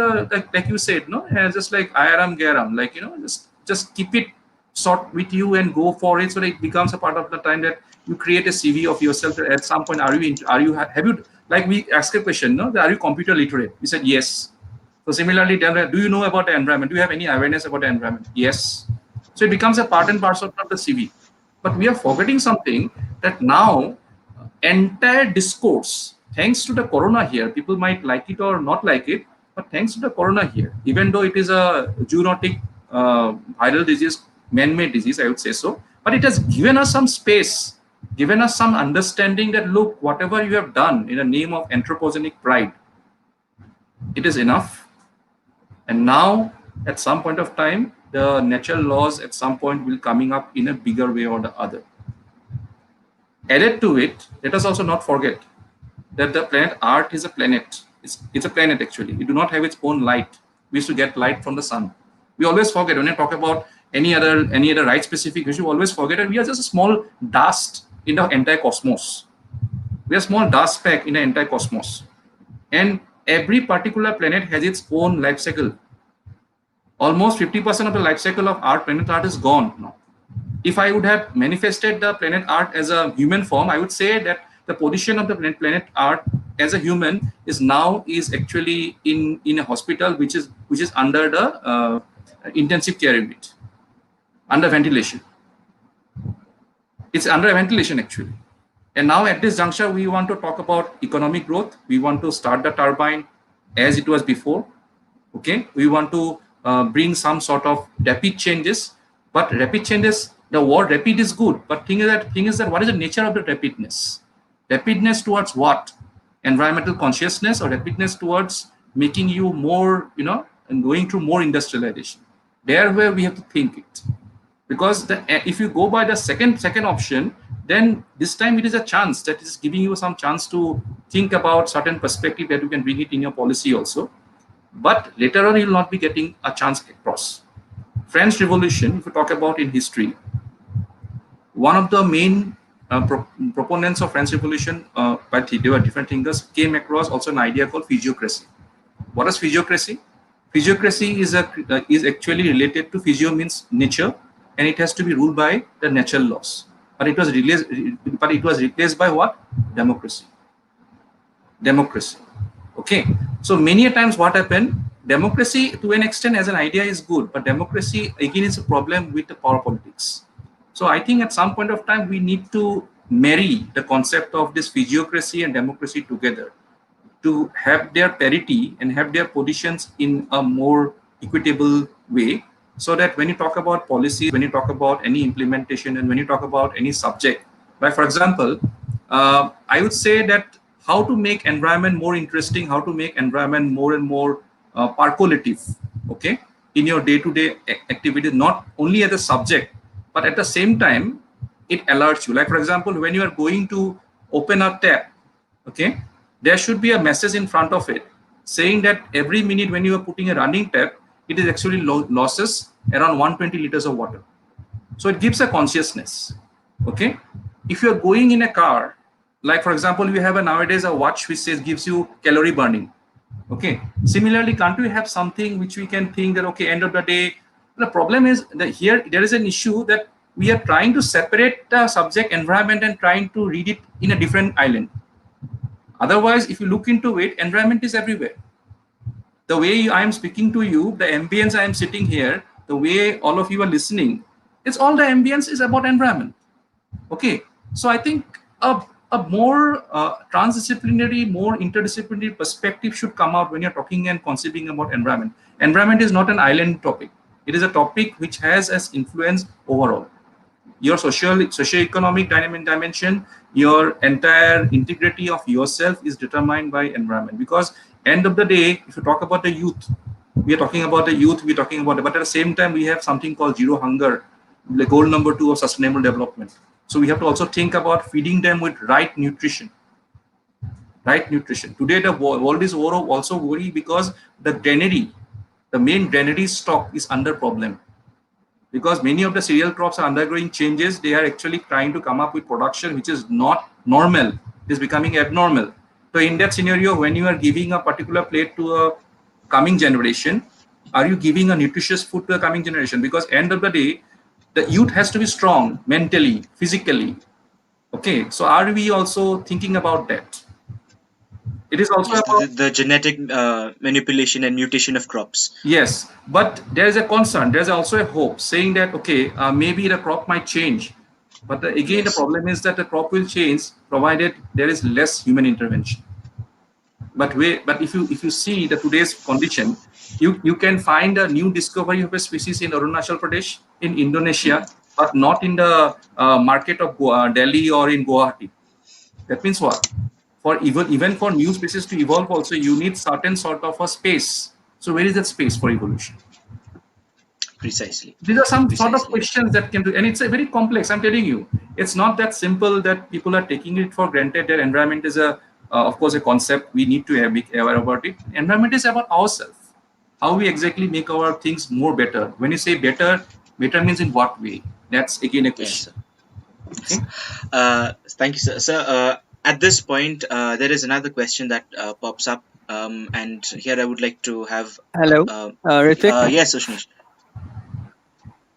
like you said, no, just like IRM garam, like just keep it short with you and go for it, so that it becomes a part of the time that you create a CV of yourself. At some point, are you have you, like we ask a question, no, are you computer literate? We said yes. So similarly, do you know about the environment? Do you have any awareness about the environment? Yes. So it becomes a part and parcel of the CV. But we are forgetting something, that now entire discourse, thanks to the corona here, people might like it or not like it, but thanks to the corona here, even though it is a zoonotic viral disease, man-made disease, I would say so, but it has given us some space, given us some understanding that look, whatever you have done in the name of anthropogenic pride, it is enough. And now, at some point of time, the natural laws at some point will coming up in a bigger way or the other. Added to it, let us also not forget that the planet Earth is a planet. It's a planet actually. It do not have its own light. We used to get light from the sun. We always forget when I talk about any other right specific issue. We always forget that we are just a small dust in the entire cosmos. We are a small dust speck in the entire cosmos, and every particular planet has its own life cycle. Almost 50% of the life cycle of our planet Earth is gone now. If I would have manifested the planet Earth as a human form, I would say that the position of the planet Earth as a human is actually in a hospital which is under the intensive care unit, under ventilation. It's under ventilation actually. And now at this juncture, we want to talk about economic growth. We want to start the turbine as it was before. Okay, we want to bring some sort of rapid changes, but rapid changes, the word rapid is good, but thing is that what is the nature of the rapidness? Rapidness towards what? Environmental consciousness, or rapidness towards making you more, and going through more industrialization? There where we have to think it, because if you go by the second option, then this time it is a chance that is giving you some chance to think about certain perspective that you can bring it in your policy also. But later on, you will not be getting a chance across. French Revolution, if you talk about in history, one of the main proponents of French Revolution, but there were different thinkers, came across also an idea called physiocracy. What is physiocracy? Physiocracy is actually related to physio means nature, and it has to be ruled by the natural laws. But it was replaced by what? Democracy. Okay, so many a times what happened, democracy to an extent as an idea is good, but democracy again is a problem with the power politics. So I think at some point of time we need to marry the concept of this physiocracy and democracy together to have their parity and have their positions in a more equitable way, so that when you talk about policies, when you talk about any implementation, and when you talk about any subject, like for example, I would say that how to make environment more interesting, how to make environment more and more percolative, okay, in your day-to-day activities, not only as a subject, but at the same time, it alerts you. Like for example, when you are going to open a tap, okay, there should be a message in front of it saying that every minute when you are putting a running tap, it is actually losses around 120 liters of water. So it gives a consciousness, okay. If you are going in a car, like for example, we have nowadays a watch which says gives you calorie burning, okay. Similarly, can't we have something which we can think that, okay, end of the day, the problem is that here there is an issue that we are trying to separate the subject environment and trying to read it in a different island. Otherwise, if you look into it, environment is everywhere. The way I am speaking to you, the ambience I am sitting here, the way all of you are listening, it's all the ambience is about environment. Okay, so I think a more transdisciplinary, more interdisciplinary perspective should come out when you're talking and conceiving about environment. Environment is not an island topic. It is a topic which has as influence overall. Your socio-economic dimension, your entire integrity of yourself is determined by environment. Because end of the day, if you talk about the youth, we are talking about the youth, we're talking about, but at the same time, we have something called zero hunger, the goal number 2 of sustainable development. So we have to also think about feeding them with right nutrition. Right nutrition. Today, the world is also worried because the main granary stock is under problem. Because many of the cereal crops are undergoing changes, they are actually trying to come up with production which is not normal. It is becoming abnormal. So in that scenario, when you are giving a particular plate to a coming generation, are you giving a nutritious food to a coming generation? Because end of the day, the youth has to be strong mentally, physically. Okay, so are we also thinking about that? It is also Yes, about the genetic manipulation and mutation of crops. yes, but there is a concern. There's also a hope saying that okay, maybe the crop might change, But again, the Yes, problem is that the crop will change provided there is less human intervention. But if you see the today's condition, you can find a new discovery of a species in Arunachal Pradesh, in Indonesia, but not in the market of Delhi or in Guwahati. That means what? For even for new species to evolve, also you need certain sort of a space. So where is that space for evolution? precisely, These are some sort of precisely. questions that can do, and it's a very complex. I'm telling you, it's not that simple that people are taking it for granted. Their environment is of course, a concept we need to be aware about it. Environment is about ourselves. How we exactly make our things more better. When you say better, better means in what way? That's again a Yes, question. sir. Yes, Okay. sir. Thank you, sir. Sir, at this point, there is another question that pops up, and here I would like to have. Hello, Uh, Ritik. yes, Ushnish.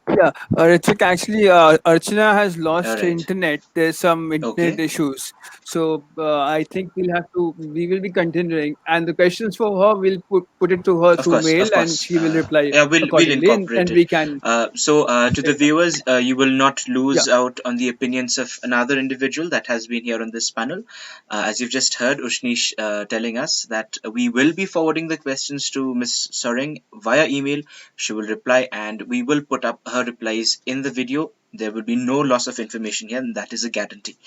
Yeah, Ritik, actually, Archana has All lost her right. internet. There's some internet Okay. issues. So I think we will be continuing. And the questions for her, we'll put it to her Of through course, mail of and course. she will reply Yeah, we'll accordingly. incorporate And it. we can To the take that. viewers, you will not Yeah. lose out on the opinions of another individual that has been here on this panel. As you've just heard, Ushnish telling us that we will be forwarding the questions to Miss Soreng via email. She will reply, and we will put up her replies in the video. There will be no loss of information here, and that is a guarantee.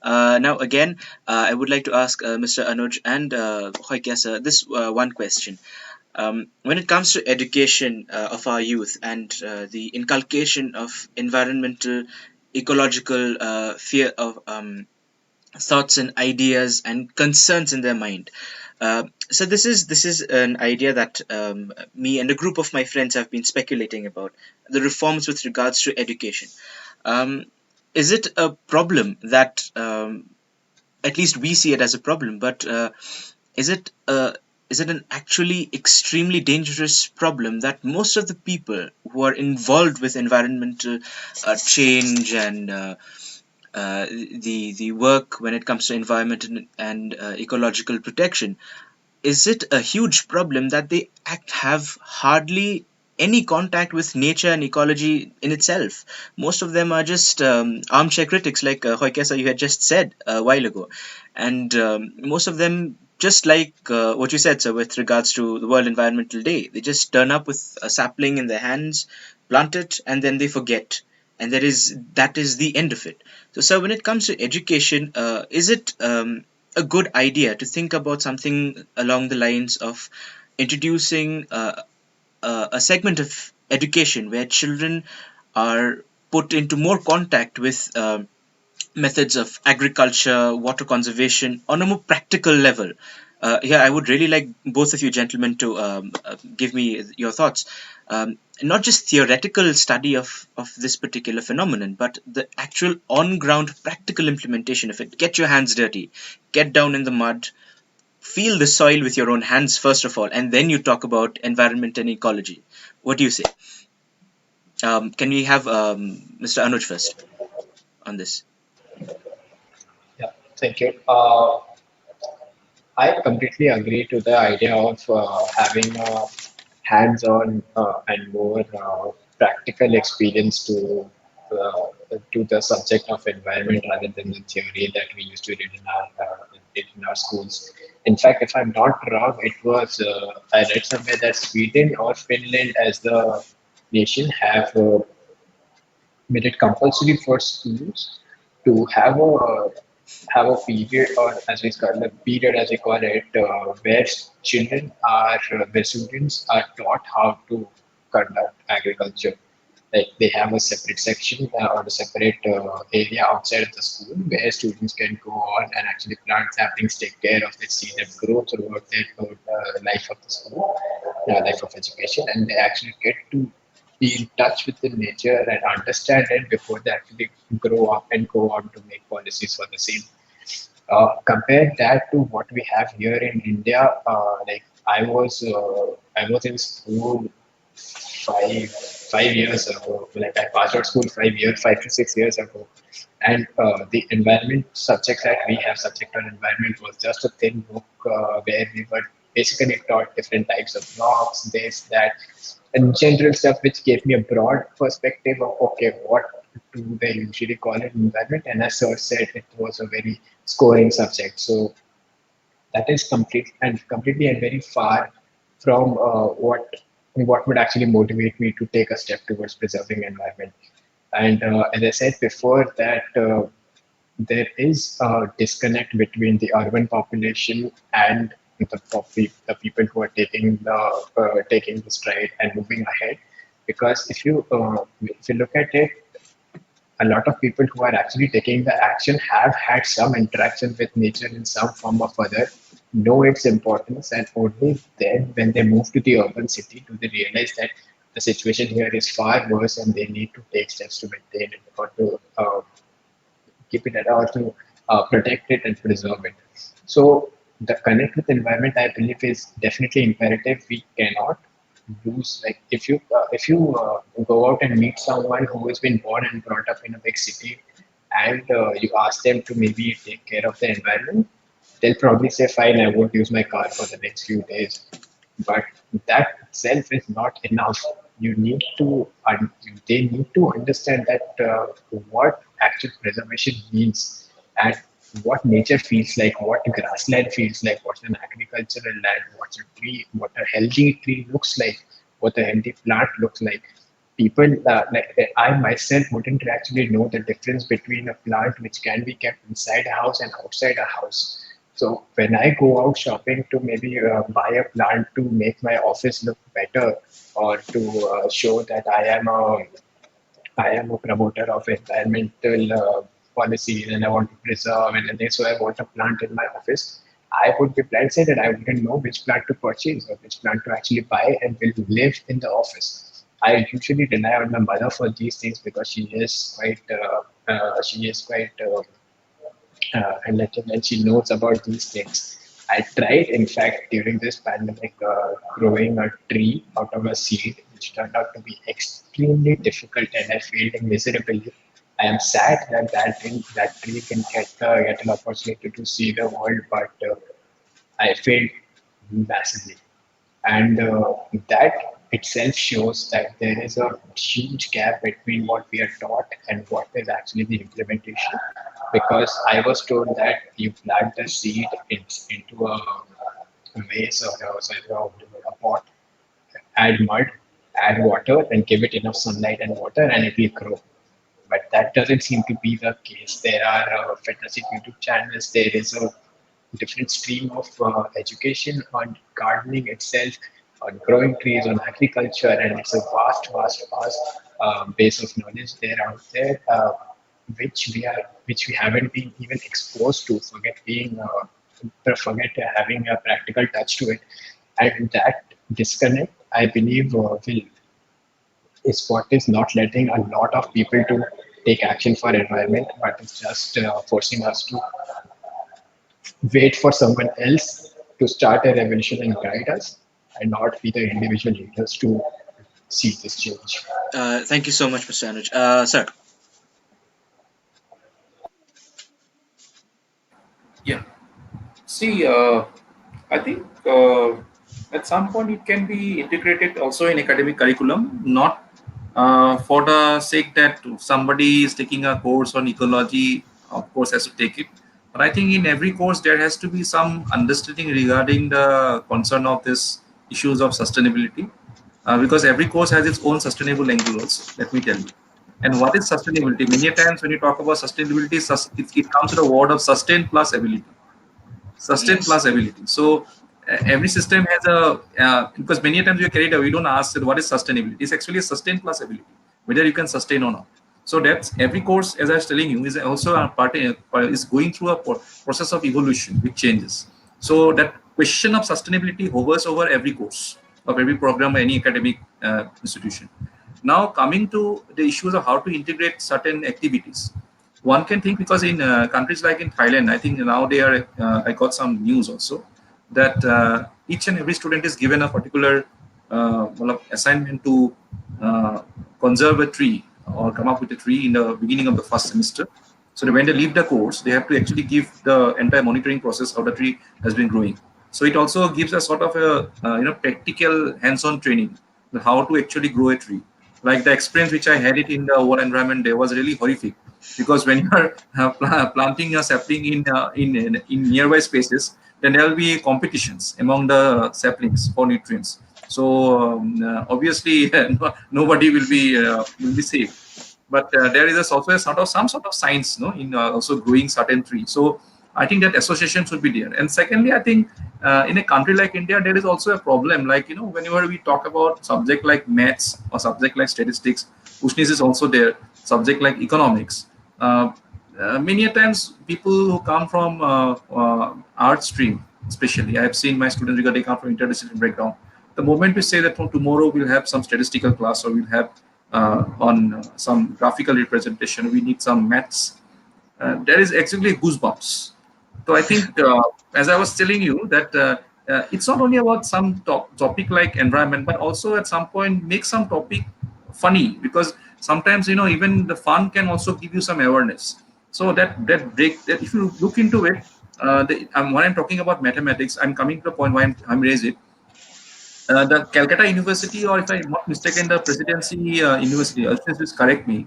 Now, again, I would like to ask Mr. Anuj and Hoikia sir this one question. When it comes to education of our youth and the inculcation of environmental, ecological fear of thoughts and ideas and concerns in their mind. So this is an idea that me and a group of my friends have been speculating about the reforms with regards to education. Um, is it a problem that at least we see it as a problem, but is it is it an actually extremely dangerous problem that most of the people who are involved with environmental change and the work when it comes to environment and ecological protection, is it a huge problem that they have hardly any contact with nature and ecology in itself? Most of them are just armchair critics, like Hoikesa, you had just said a while ago. And most of them, just like what you said, sir, with regards to the World Environmental Day, they just turn up with a sapling in their hands, plant it, and then they forget. And that is the end of it. So, sir, when it comes to education, is it a good idea to think about something along the lines of introducing a segment of education where children are put into more contact with methods of agriculture, water conservation on a more practical level? Yeah, I would really like both of you gentlemen to give me your thoughts. Not just theoretical study of this particular phenomenon, but the actual on ground practical implementation of it. Get your hands dirty, get down in the mud, feel the soil with your own hands first of all, and then you talk about environment and ecology. What do you say? Can we have Mr. Anuj first on this? Yeah, thank you. I completely agree to the idea of having a hands-on and more practical experience to the subject of environment rather than the theory that we used to read in our schools. In fact, if I'm not wrong, it was I read somewhere that Sweden or Finland, as the nation, made it compulsory for schools to have a period, or as we call it, period as we call it, where where students are taught how to conduct agriculture. Like they have a separate section or a separate area outside of the school where students can go on and actually plant saplings, take care of it, see them grow throughout their life of the school, life of education, and they actually get to be in touch with the nature and understand it before they actually grow up and go on to make policies for the same. Compare that to what we have here in India. Like I was in school 5 years ago. Like I passed out school 5 years, 5 to 6 years ago, and the environment subject that we have, subject on environment, was just a thin book where we were basically taught different types of rocks, this, that, and general stuff, which gave me a broad perspective of okay, what to they usually call it environment, and as sir said, it was a very scoring subject. So that is completely and very far from what would actually motivate me to take a step towards preserving environment. And as I said before, that there is a disconnect between the urban population and the people who are taking the stride and moving ahead. Because if you look at it, a lot of people who are actually taking the action have had some interaction with nature in some form or other, know its importance, and only then, when they move to the urban city, do they realize that the situation here is far worse and they need to take steps to maintain it or to keep it at or to protect it and preserve it. So the connect with environment, I believe, is definitely imperative. We cannot lose. Like if you go out and meet someone who has been born and brought up in a big city, and you ask them to maybe take care of the environment, they'll probably say, "Fine, I won't use my car for the next few days." But that itself is not enough. You need to, they need to understand that what actual preservation means and what nature feels like, what grassland feels like, what's an agricultural land, what's a tree, what a healthy tree looks like, what a healthy plant looks like. People like I myself wouldn't actually know the difference between a plant which can be kept inside a house and outside a house. So when I go out shopping to maybe buy a plant to make my office look better, or to show that I am a promoter of environmental policies and I want to preserve and so I want a plant in my office, I would be blindsided. I wouldn't know which plant to purchase or which plant to actually buy and will live in the office. I usually rely on my mother for these things because she is quite enlightened and she knows about these things. I tried, in fact, during this pandemic, growing a tree out of a seed, which turned out to be extremely difficult, and I failed miserably. I am sad that that tree can get an opportunity to see the world, but I failed massively. And that itself shows that there is a huge gap between what we are taught and what is actually the implementation. Because I was told that you plant the seed into a vase or a pot, add mud, add water, and give it enough sunlight and water, and it will grow. But that doesn't seem to be the case. There are fantastic YouTube channels. There is a different stream of education on gardening itself, on growing trees, on agriculture, and it's a vast base of knowledge there out there, which we haven't been even exposed to. Forget having a practical touch to it, and that disconnect, I believe, will is what is not letting a lot of people to take action for environment, but it's just forcing us to wait for someone else to start a revolution and guide us, and not be the individual leaders to see this change. Thank you so much, Mr. Anuj. Sir. Yeah. See, I think at some point it can be integrated also in academic curriculum, not for the sake that somebody is taking a course on ecology, of course, has to take it. But I think in every course there has to be some understanding regarding the concern of this issues of sustainability, because every course has its own sustainable angle also. Let me tell you. And what is sustainability? Many times when you talk about sustainability, it comes to the word of sustain plus ability, sustain Yes. plus ability. So every system has a because many times we are carried away, we don't ask what is sustainability. It's actually a sustain plus ability, whether you can sustain or not. So that's every course, as I was telling you, is also a part is going through a process of evolution with changes. So that question of sustainability hovers over every course of every program or any academic institution. Now coming to the issues of how to integrate certain activities, one can think, because in countries like in Thailand, I think now they are. I got some news also that each and every student is given a particular assignment to conserve a tree or come up with a tree in the beginning of the first semester. So that when they leave the course, they have to actually give the entire monitoring process how the tree has been growing. So it also gives a sort of a practical hands-on training, how to actually grow a tree. Like the experience which I had it in the World Environment Day was really horrific, because when you are planting a sapling in nearby spaces, then there will be competitions among the saplings for nutrients. So obviously nobody will be safe. But there is also a sort of some sort of science, no, in also growing certain trees. So I think that association should be there. And secondly, I think in a country like India, there is also a problem. Like, whenever we talk about subject like maths or subject like statistics, Ushnis is also there. Subject like economics. Uh, Many a times, people who come from art stream, especially, I have seen my students because they come from interdisciplinary background. The moment we say that from tomorrow we'll have some statistical class, or we'll have on some graphical representation, we need some maths, there is actually goosebumps. So I think, as I was telling you, that it's not only about some topic like environment, but also at some point make some topic funny, because sometimes, even the fun can also give you some awareness. So that break, that if you look into it, when I'm talking about mathematics, I'm coming to the point why I'm raising it. The Calcutta University, or if I'm not mistaken, the Presidency University, please correct me.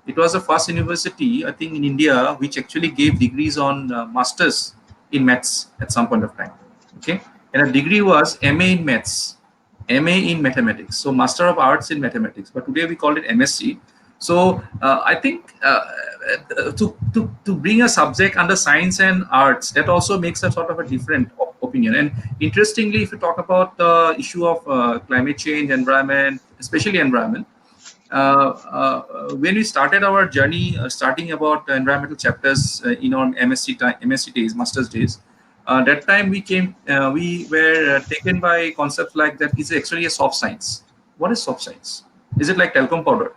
It was the first university, I think, in India which actually gave degrees on masters in maths at some point of time. Okay, and a degree was MA in maths, MA in mathematics, so Master of Arts in Mathematics. But today we call it MSc. So I think to bring a subject under science and arts, that also makes a sort of a different opinion. And interestingly, if you talk about the issue of climate change, environment, especially environment, when we started our journey, starting about the environmental chapters in our MSc days, master's days, that time we were taken by concepts like that is actually a soft science. What is soft science? Is it like talcum powder?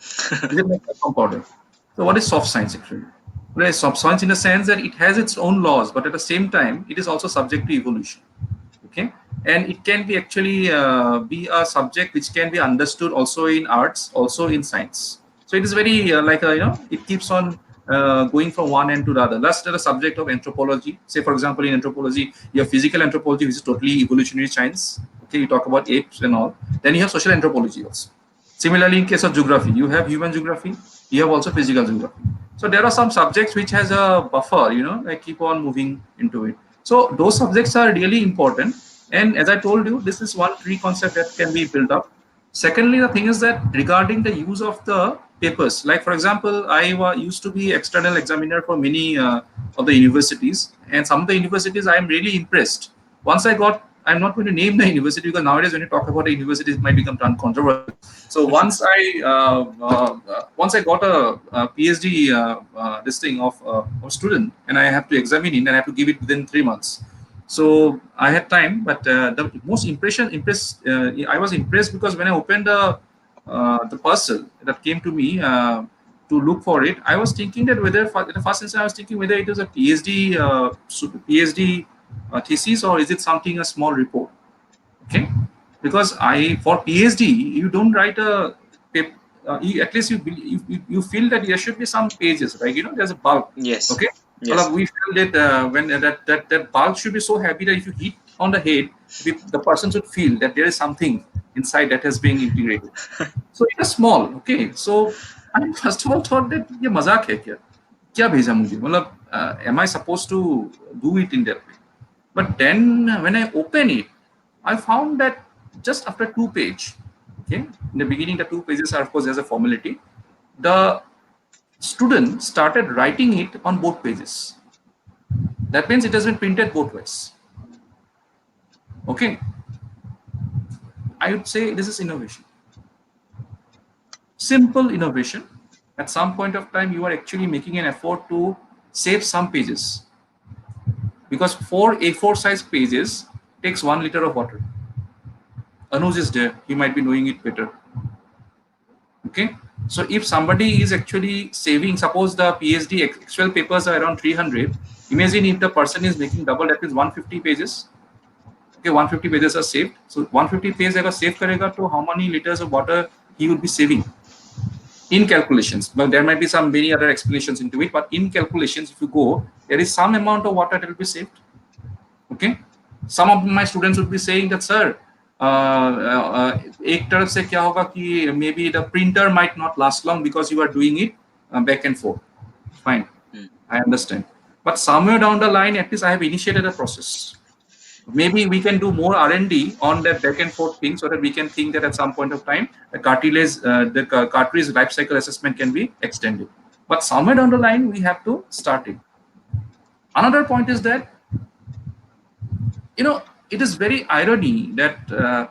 Is it like talcum powder? So what is soft science actually? Well, it's soft science in the sense that it has its own laws, but at the same time, it is also subject to evolution. Okay, and it can be actually be a subject which can be understood also in arts, also in science. So it is very it keeps on going from one end to the other. That's the subject of anthropology. Say, for example, in anthropology you have physical anthropology, which is totally evolutionary science. Okay, you talk about apes and all. Then you have social anthropology also. Similarly, in case of geography, you have human geography, you have also physical geography. So there are some subjects which has a buffer, like keep on moving into it. So those subjects are really important. And as I told you, this is one tree concept that can be built up. Secondly, the thing is that regarding the use of the papers, like for example, I used to be external examiner for many of the universities, and some of the universities I am really impressed. Once I got, I'm not going to name the university because nowadays when you talk about a university, it might become controversial. So once I got a PhD this thing of student, and I have to examine it and I have to give it within 3 months. So I had time, but the most I was impressed because when I opened the parcel that came to me to look for it, I was thinking that whether at the first instance I was thinking whether it was a PhD thesis, or is it something a small report. Okay, because I for PhD you don't write a at least you feel that there should be some pages, right? There's a bulk. Yes. Okay, Yes. well, we feel that when that bulk should be so heavy that if you hit on the head, the person should feel that there is something inside that has been integrated. So it is small. Okay, so I first of all thought that ये मजाक है क्या भेजा मुझे, मतलब am I supposed to do it in that way? But then when I open it, I found that just after 2 page, okay, in the beginning the 2 pages are of course there's a formality. The student started writing it on both pages. That means it has been printed both ways. Okay, I would say this is innovation. Simple innovation. At some point of time, you are actually making an effort to save some pages, because 4 A4 size pages takes 1 liter of water. Anuj is there; he might be knowing it better. Okay, so if somebody is actually saving, suppose the PhD actual papers are around 300. Imagine if the person is making double, that is 150 pages. Okay, 150 pages are saved. So 150 pages अगर save करेगा तो how many liters of water he would be saving in calculations? But there might be some many other explanations into it. But in calculations, if you go, there is some amount of water that will be saved. Okay, some of my students would be saying that, sir, एक तरफ से क्या होगा कि maybe the printer might not last long because you are doing it back and forth. Fine, Mm. I understand. But somewhere down the line, at least I have initiated a process. Maybe we can do more R&D on that back and forth thing so that we can think that at some point of time, the cartridge life cycle assessment can be extended. But somewhere down the line, we have to start it. Another point is that, it is very irony that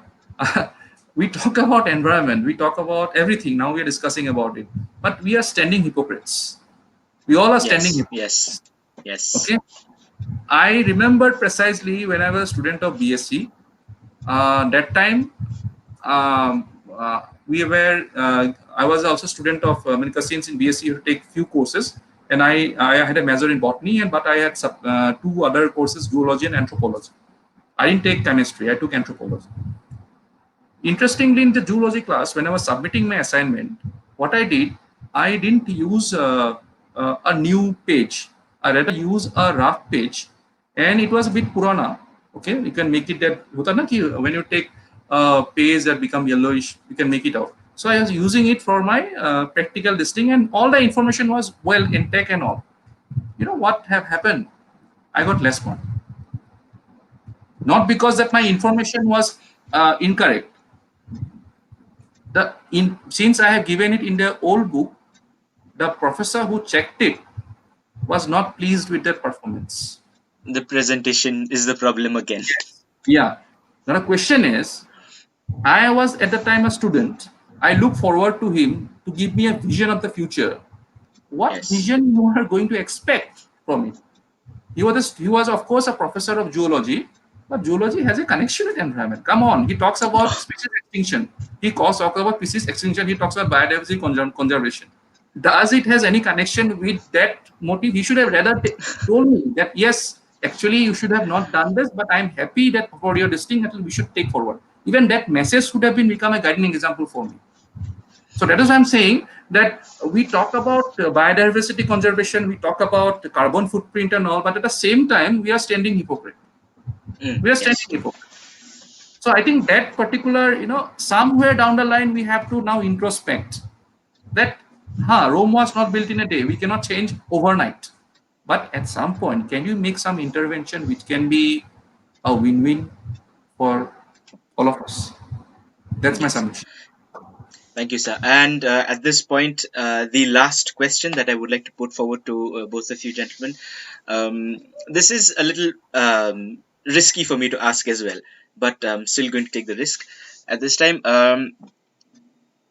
we talk about environment, we talk about everything. Now we are discussing about it, but we are standing hypocrites. We all are standing Yes, yes, hypocrites. yes. Okay. I remember precisely when I was a student of BSc. That time, we were. I was also a student of since in BSc you take few courses, and I had a major in botany, and but I had two other courses, zoology and anthropology. I didn't take chemistry. I took anthropology. Interestingly, in the zoology class, when I was submitting my assignment, what I did, I didn't use a new page. I rather use a rough page, and it was a bit purana. Okay, you can make it that. होता ना कि when you take a page that become yellowish, you can make it out. So I was using it for my practical listing, and all the information was well intact and all. You know what have happened? I got less mark. Not because that my information was incorrect. The in since I have given it in the old book, the professor who checked it was not pleased with their performance. The presentation is the problem again. Yeah. Now the question is, I was at the time a student. I look forward to him to give me a vision of the future. What Yes, vision you are going to expect from it? He was of course a professor of zoology, but zoology has a connection with environment. Come on, he talks about species extinction. Talks about species extinction. He talks about biodiversity conservation. Does it has any connection with that motive? He should have rather told me that yes, actually you should have not done this, but I'm happy that for your distinct we should take forward. Even that message should have been become a guiding example for me. So that is why I'm saying that we talk about biodiversity conservation, we talk about the carbon footprint and all, but at the same time, we are standing hypocrite. We are standing yes, hypocrite. So I think that particular, somewhere down the line, we have to now introspect that, Rome was not built in a day. We cannot change overnight. But at some point, can you make some intervention which can be a win-win for all of us? That's my yes. submission. Thank you, sir. And at this point, the last question that I would like to put forward to both of you gentlemen. This is a little risky for me to ask as well, but I'm still going to take the risk at this time.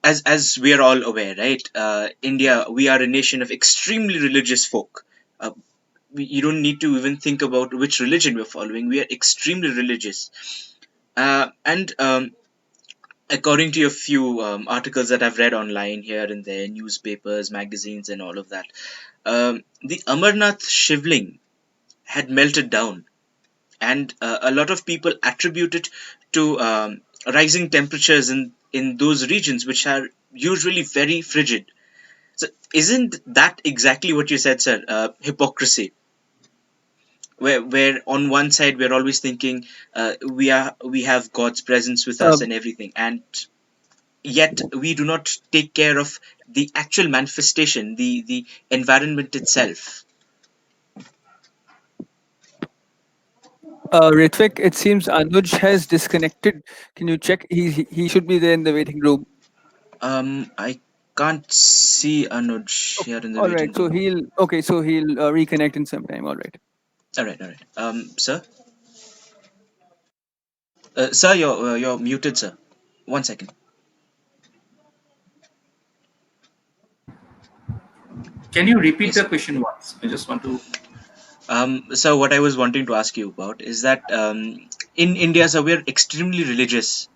As we are all aware, right? India, we are a nation of extremely religious folk. Uh, you don't need to even think about which religion we're following. We are extremely religious, and according to a few articles that I've read online here and there, newspapers, magazines, and all of that, the Amarnath Shivling had melted down, and a lot of people attribute it to rising temperatures in those regions which are usually very frigid. So, isn't that exactly what you said, sir? Hypocrisy, where on one side we're always thinking we have God's presence with us Uh, and everything, and yet we do not take care of the actual manifestation, the environment itself. Ritvik, it seems Anuj has disconnected. Can you check? He should be there in the waiting room. I can't see Anuj here in the All waiting right. So room. he'll reconnect in some time. All right. All right. Sir, sir, you're muted, sir. One second. Can you repeat Yes. the question once? I just want to. So what I was wanting to ask you about is that in India, sir, we're extremely religious.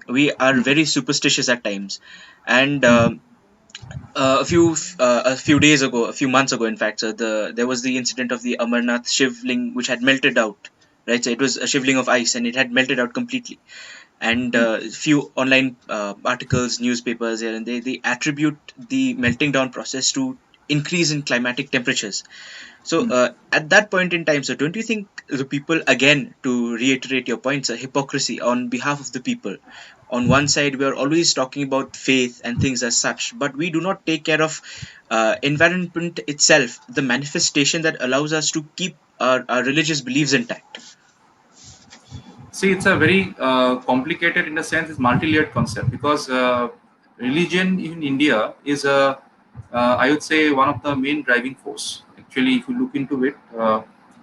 We are very superstitious at times, and a few days ago, a few months ago, in fact, so there was the incident of the Amarnath Shivling which had melted out. Right, so it was a shivling of ice, and it had melted out completely. And few online articles, newspapers here, and they attribute the melting down process to increase in climatic temperatures. So at that point in time, so don't you think the people, again, to reiterate your points, a hypocrisy on behalf of the people? On one side, we are always talking about faith and things as such, but we do not take care of environment itself, the manifestation that allows us to keep our religious beliefs intact. See, it's a very complicated, in a sense, it's multi-layered concept, because religion in India is I would say, one of the main driving force. Actually, if you look into it,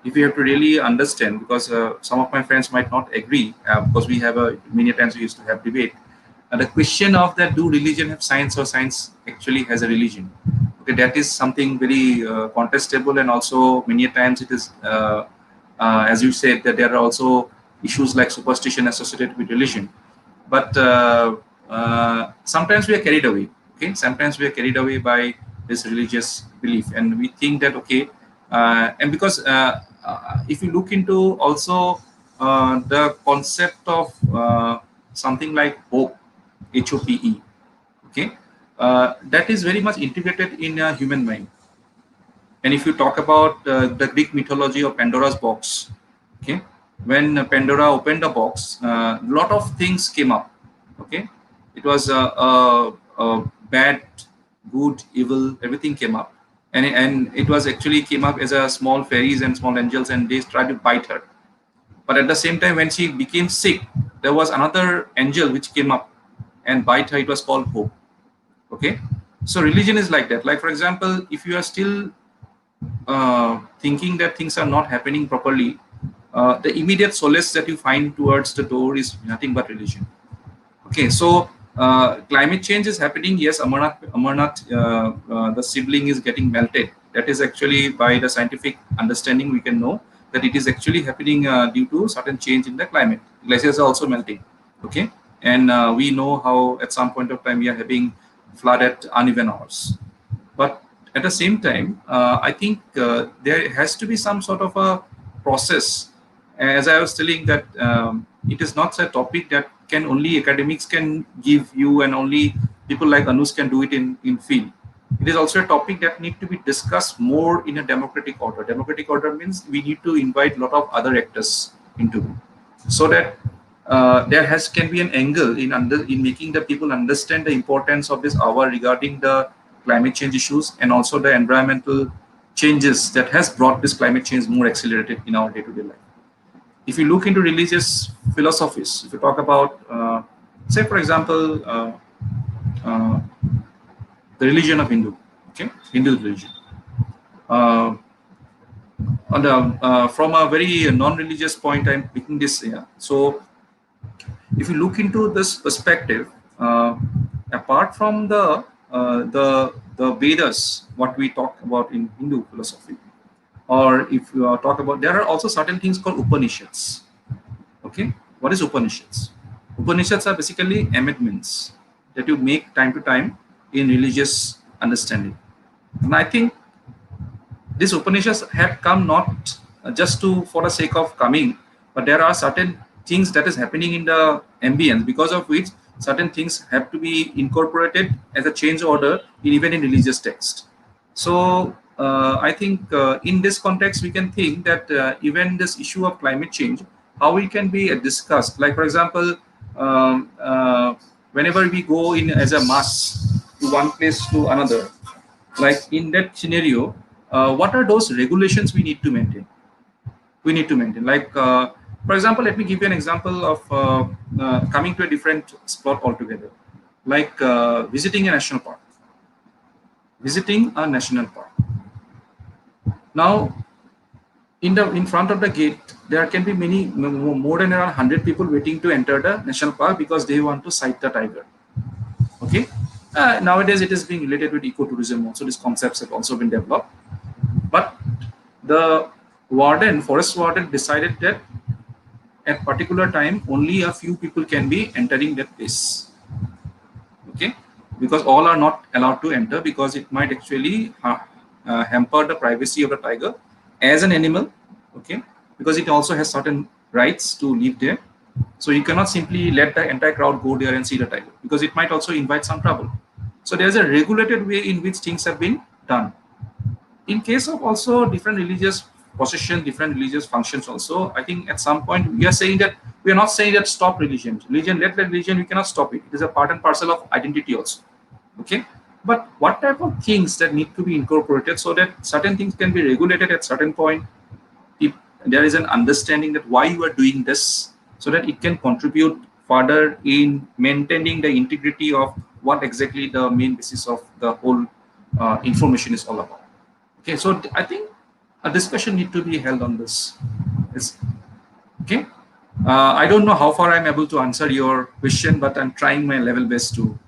if you have to really understand, because some of my friends might not agree, because we have many times we used to have debate. And the question of that, do religion have science, or science actually has a religion? Okay, that is something very contestable, and also many times it is, as you said, that there are also issues like superstition associated with religion. But sometimes we are carried away. Okay, sometimes we are carried away by this religious belief, and we think that, okay, and because if you look into also the concept of something like hope, HOPE, okay, that is very much integrated in a human mind. And if you talk about the Greek mythology of Pandora's box, okay, when Pandora opened the box, a lot of things came up. Okay, it was bad, good, evil, everything came up, and it was actually came up as a small fairies and small angels, and they tried to bite her. But at the same time, when she became sick, there was another angel which came up and bite her. It was called hope. Okay, so religion is like that. Like, for example, if you are still thinking that things are not happening properly, the immediate solace that you find towards the door is nothing but religion. Okay, so climate change is happening. Yes, Amarnath, the sibling is getting melted. That is actually, by the scientific understanding, we can know that it is actually happening due to certain change in the climate. Glaciers are also melting. Okay, and we know how at some point of time we are having flood at uneven hours. But at the same time, I think there has to be some sort of a process. As I was telling, that it is not a topic that can only academics can give you, and only people like Anush can do it in field. It is also a topic that need to be discussed more in a democratic order. Democratic order means we need to invite a lot of other actors into it, so that there has can be an angle in making the people understand the importance of this hour regarding the climate change issues, and also the environmental changes that has brought this climate change more accelerated in our day-to-day life. If you look into religious philosophies, if you talk about, say for example, uh, the religion of Hindu, okay, Hindu religion, uh, on the, from a very non-religious point, I'm picking this here. So if you look into this perspective, apart from the Vedas, what we talk about in Hindu philosophy, or if you talk about, there are also certain things called Upanishads. Okay, what is Upanishads? Upanishads are basically amendments that you make time to time in religious understanding, and I think these Upanishads have come not just to for the sake of coming, but there are certain things that is happening in the ambience, because of which certain things have to be incorporated as a change order even in religious text. So I think in this context we can think that even this issue of climate change, how it can be discussed. Like, for example, whenever we go in as a mass to one place to another, like in that scenario, what are those regulations we need to maintain? We need to maintain, like, for example, let me give you an example of coming to a different spot altogether, like visiting a national park. Visiting a national park. Now, in front of the gate, there can be many, more than around 100 people waiting to enter the national park because they want to sight the tiger. Okay. Nowadays, it is being related with ecotourism. Also, these concepts have also been developed. But the forest warden, decided that at particular time only a few people can be entering that place. Okay, because all are not allowed to enter, because it might actually hamper the privacy of the tiger as an animal. Okay, because it also has certain rights to live there. So you cannot simply let the entire crowd go there and see the tiger, because it might also invite some trouble. So there's a regulated way in which things have been done. In case of also different religious possession, different religious functions also, I think at some point we are saying that we are not saying that stop religion. Religion, let religion, we cannot stop it. It is a part and parcel of identity also. Okay. But what type of things that need to be incorporated so that certain things can be regulated at certain point, if there is an understanding that why you are doing this, so that it can contribute further in maintaining the integrity of what exactly the main basis of the whole information is all about. Okay, so I think a discussion need to be held on this. It's, okay. I don't know how far I'm able to answer your question, but I'm trying my level best to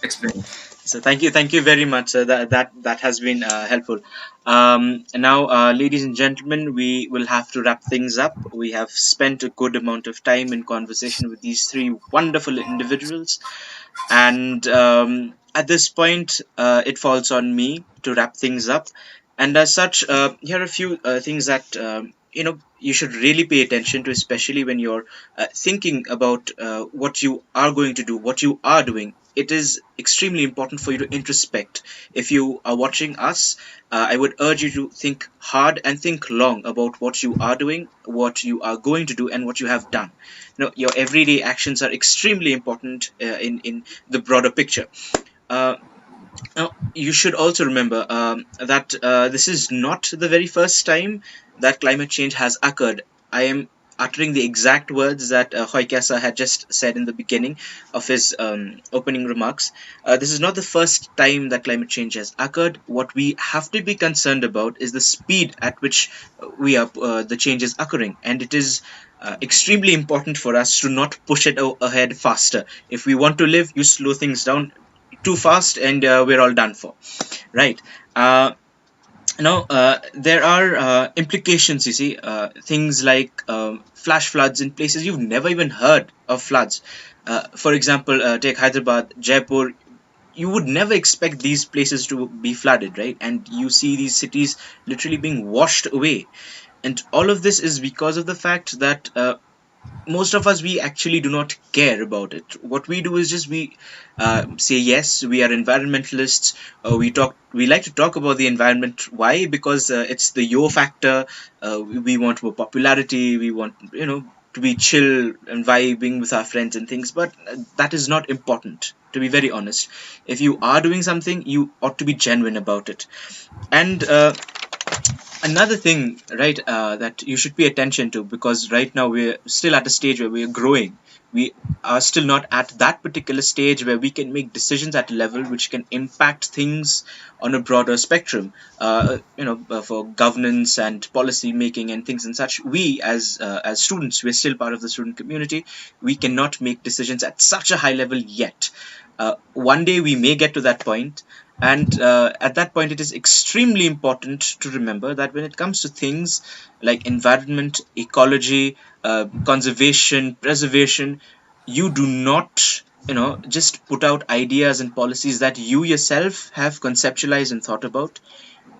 explain it. So thank you very much. That has been helpful. Now, ladies and gentlemen, we will have to wrap things up. We have spent a good amount of time in conversation with these three wonderful individuals, and at this point, it falls on me to wrap things up. And as such, here are a few things that you should really pay attention to, especially when you're thinking about what you are going to do, what you are doing. It is extremely important for you to introspect. If you are watching us, I would urge you to think hard and think long about what you are doing, what you are going to do, and what you have done. Your everyday actions are extremely important in the broader picture. Uh, Now, you should also remember that this is not the very first time that climate change has occurred. I am uttering the exact words that Hoykasa had just said in the beginning of his opening remarks. This is not the first time that climate change has occurred. What we have to be concerned about is the speed at which the change is occurring, and it is extremely important for us to not push it ahead faster. If we want to live, you slow things down too fast and we're all done for, right? There are implications, you see, things like flash floods in places you've never even heard of floods. For example, take Hyderabad, Jaipur. You would never expect these places to be flooded, right? And you see these cities literally being washed away, and all of this is because of the fact that most of us, we actually do not care about it. What we do is just we say yes, we are environmentalists. We like to talk about the environment. Why? Because it's the yo factor. We want more popularity, we want to be chill and vibing with our friends and things, but that is not important, to be very honest. If you are doing something, you ought to be genuine about it. And another thing, right, that you should pay attention to, because right now we're still at a stage where we're growing. We are still not at that particular stage where we can make decisions at a level which can impact things on a broader spectrum. For governance and policy making and things and such, we as students, we're still part of the student community. We cannot make decisions at such a high level yet. One day we may get to that point, and at that point, it is extremely important to remember that when it comes to things like environment, ecology, conservation, preservation, you do not, just put out ideas and policies that you yourself have conceptualized and thought about.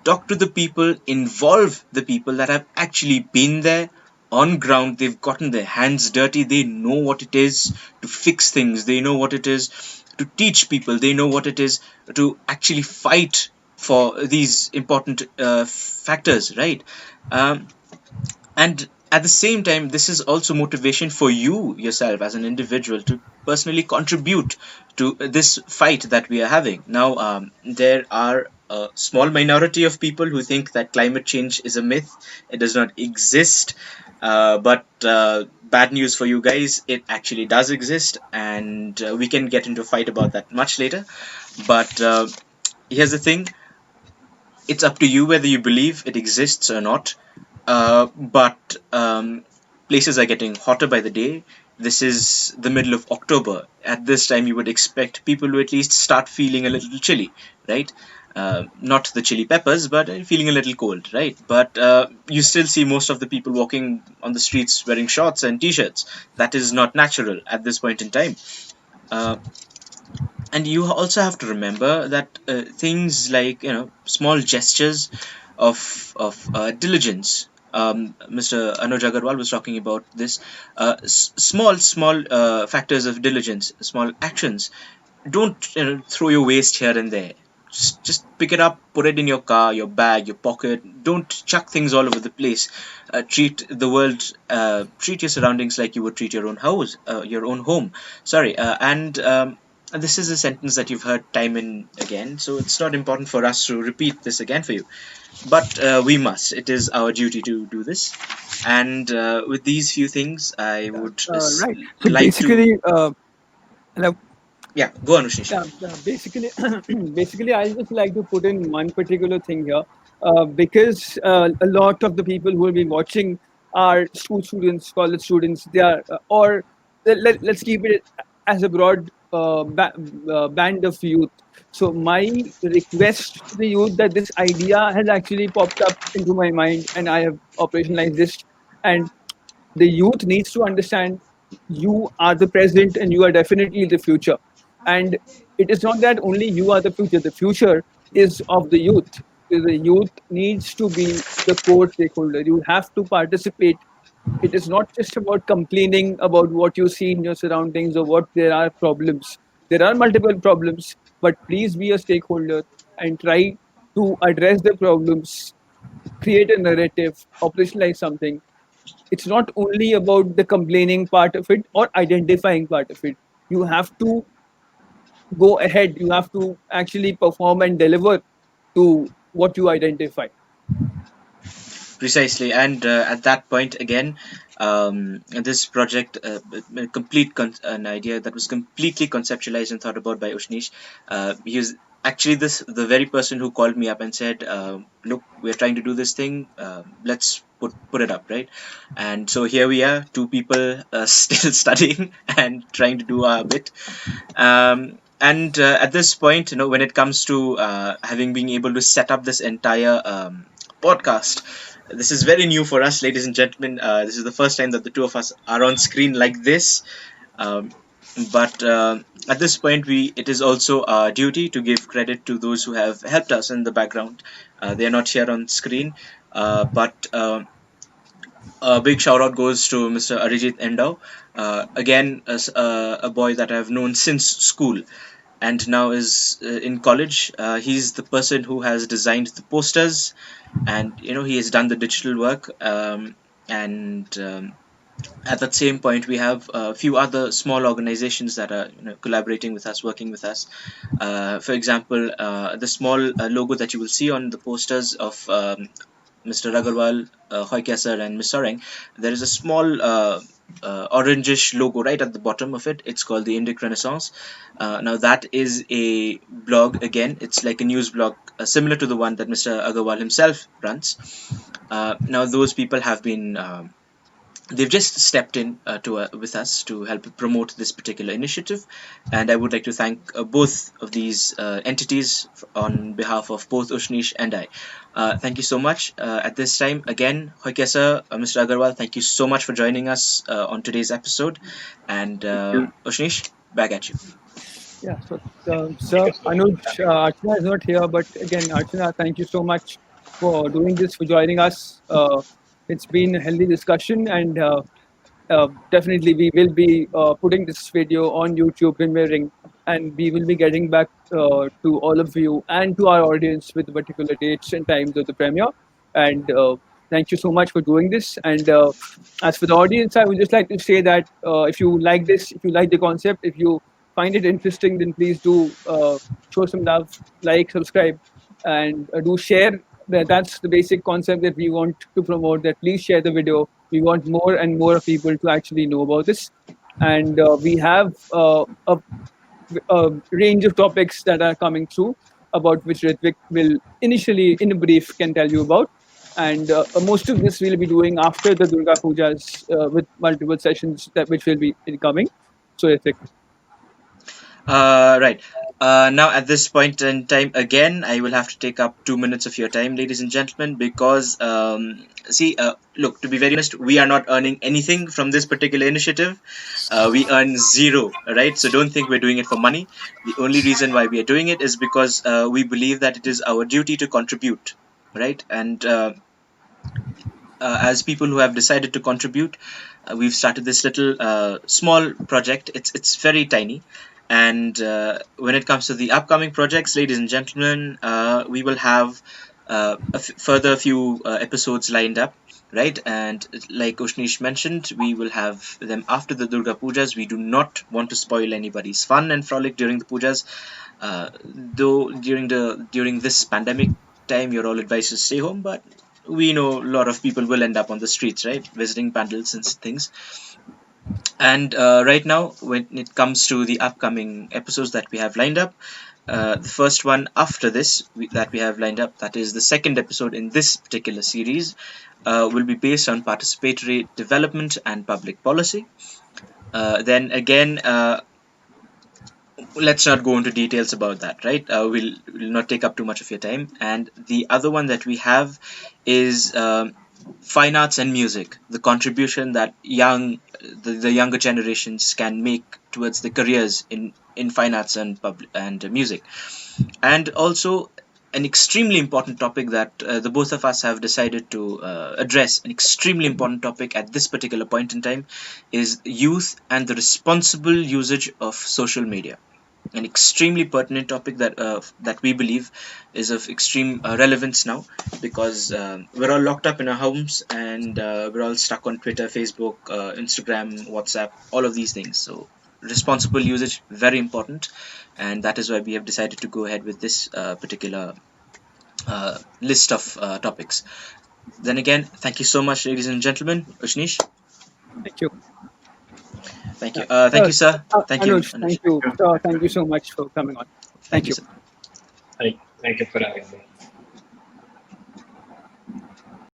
Talk to the people, involve the people that have actually been there on ground. They've gotten their hands dirty, they know what it is to fix things, they know what it is to teach people, they know what it is to actually fight for these important factors, right? Um, and at the same time, this is also motivation for you yourself as an individual to personally contribute to this fight that we are having now. There are a small minority of people who think that climate change is a myth, it does not exist. But bad news for you guys, it actually does exist, and we can get into a fight about that much later. But here's the thing, it's up to you whether you believe it exists or not. But places are getting hotter by the day. This is the middle of October. At this time, you would expect people to at least start feeling a little chilly, right? Not the chili peppers, but feeling a little cold, right? But you still see most of the people walking on the streets wearing shorts and t-shirts. That is not natural at this point in time. Uh, and you also have to remember that things like small gestures of diligence. Mr. Anuj Agarwal was talking about this. Small factors of diligence, small actions. Don't throw your waste here and there. just pick it up, put it in your car, your bag, your pocket. Don't chuck things all over the place. Treat the world, treat your surroundings like you would treat your own house, your own home. Sorry, and this is a sentence that you've heard time and again, so it's not important for us to repeat this again for you. But we must. It is our duty to do this. And with these few things, I would Right. So like to. basically, hello. Yeah, go on, Ushnish. Basically, basically, I just like to put in one particular thing here, because a lot of the people who will be watching are school students, college students. They are, or let's keep it as a broad band of youth. So my request to the youth that this idea has actually popped up into my mind, and I have operationalized this, and the youth needs to understand you are the present and you are definitely the future. And it is not that only you are the future is of the youth. The youth needs to be the core stakeholder. You have to participate. It is not just about complaining about what you see in your surroundings or what there are problems. There are multiple problems, but please be a stakeholder and try to address the problems, create a narrative, operationalize something. It's not only about the complaining part of it or identifying part of it. You have to go ahead. You have to actually perform and deliver to what you identify. Precisely, and at that point again, this project, an idea that was completely conceptualized and thought about by Ushnish. He was actually the very person who called me up and said, "Look, we're trying to do this thing. Let's put it up, right?" And so here we are, two people still studying and trying to do our bit. And at this point, when it comes to having been able to set up this entire podcast, this is very new for us, ladies and gentlemen. This is the first time that the two of us are on screen like this. Um, but at this point, it is also our duty to give credit to those who have helped us in the background. They are not here on screen, but a big shout out goes to Mr. Arijit Endau. Again, as a boy that I've known since school and now is in college. He's the person who has designed the posters, and he has done the digital work. And at that same point, we have a few other small organizations that are collaborating with us, working with us. For example, the small logo that you will see on the posters of Mr. Agarwal, Hoikia sir, and Ms. Soreng, there is a small orangish logo right at the bottom of it. It's called the Indic Renaissance. Now, that is a blog, again, it's like a news blog, similar to the one that Mr. Agarwal himself runs. Now, those people have been. They've just stepped in with us to help promote this particular initiative, and I would like to thank both of these entities on behalf of both Ushnish and I. Thank you so much. At this time, again, Hoike sir, Mr. Agarwal, thank you so much for joining us on today's episode, and Ushnish, back at you. Yeah. So, Thank sir, you so much Anuj, for having me. Archana is not here, but again, Archana, thank you so much for doing this, for joining us. It's been a healthy discussion, and definitely we will be putting this video on YouTube premiering, and we will be getting back to all of you and to our audience with particular dates and times of the premiere. And thank you so much for doing this. And as for the audience, I would just like to say that if you like this, if you like the concept, if you find it interesting, then please do show some love, like, subscribe, and do share. That's the basic concept that we want to promote. That please share the video. We want more and more people to actually know about this, and we have a range of topics that are coming through, about which Ritvik will initially, in a brief, can tell you about. And most of this we'll be doing after the Durga Pujas, with multiple sessions that which will be incoming. So, Ritvik. Right. Now, at this point in time, again, I will have to take up 2 minutes of your time, ladies and gentlemen, because, see, look, to be very honest, we are not earning anything from this particular initiative. We earn zero, right? So don't think we're doing it for money. The only reason why we are doing it is because we believe that it is our duty to contribute, right? And as people who have decided to contribute, we've started this little small project. It's very tiny, And when it comes to the upcoming projects, ladies and gentlemen, we will have further few episodes lined up, right? And like Ushnish mentioned, we will have them after the Durga Pujas. We do not want to spoil anybody's fun and frolic during the pujas. Though during this pandemic time, you're all advised to stay home, but we know a lot of people will end up on the streets, right, visiting pandals and things. And right now, when it comes to the upcoming episodes that we have lined up, the first one after this that we have lined up, that is the second episode in this particular series, will be based on participatory development and public policy. Then again, let's not go into details about that, right? We'll not take up too much of your time. And the other one that we have is fine arts and music, the contribution that the younger generations can make towards the careers in fine arts and music. And also an extremely important topic that the both of us have decided to address, an extremely important topic at this particular point in time, is youth and the responsible usage of social media. An extremely pertinent topic that we believe is of extreme relevance now, because we're all locked up in our homes, and we're all stuck on Twitter, Facebook, Instagram, WhatsApp, all of these things. So responsible usage, very important, and that is why we have decided to go ahead with this particular list of topics. Then again, thank you so much, ladies and gentlemen. Ushnish, Thank you. thank Yeah. you. Thank you, sir. Thank you, Anuj, Anush. thank you. Thank you so much for coming on. Thank Thank you, you. sir. Thank you for having me.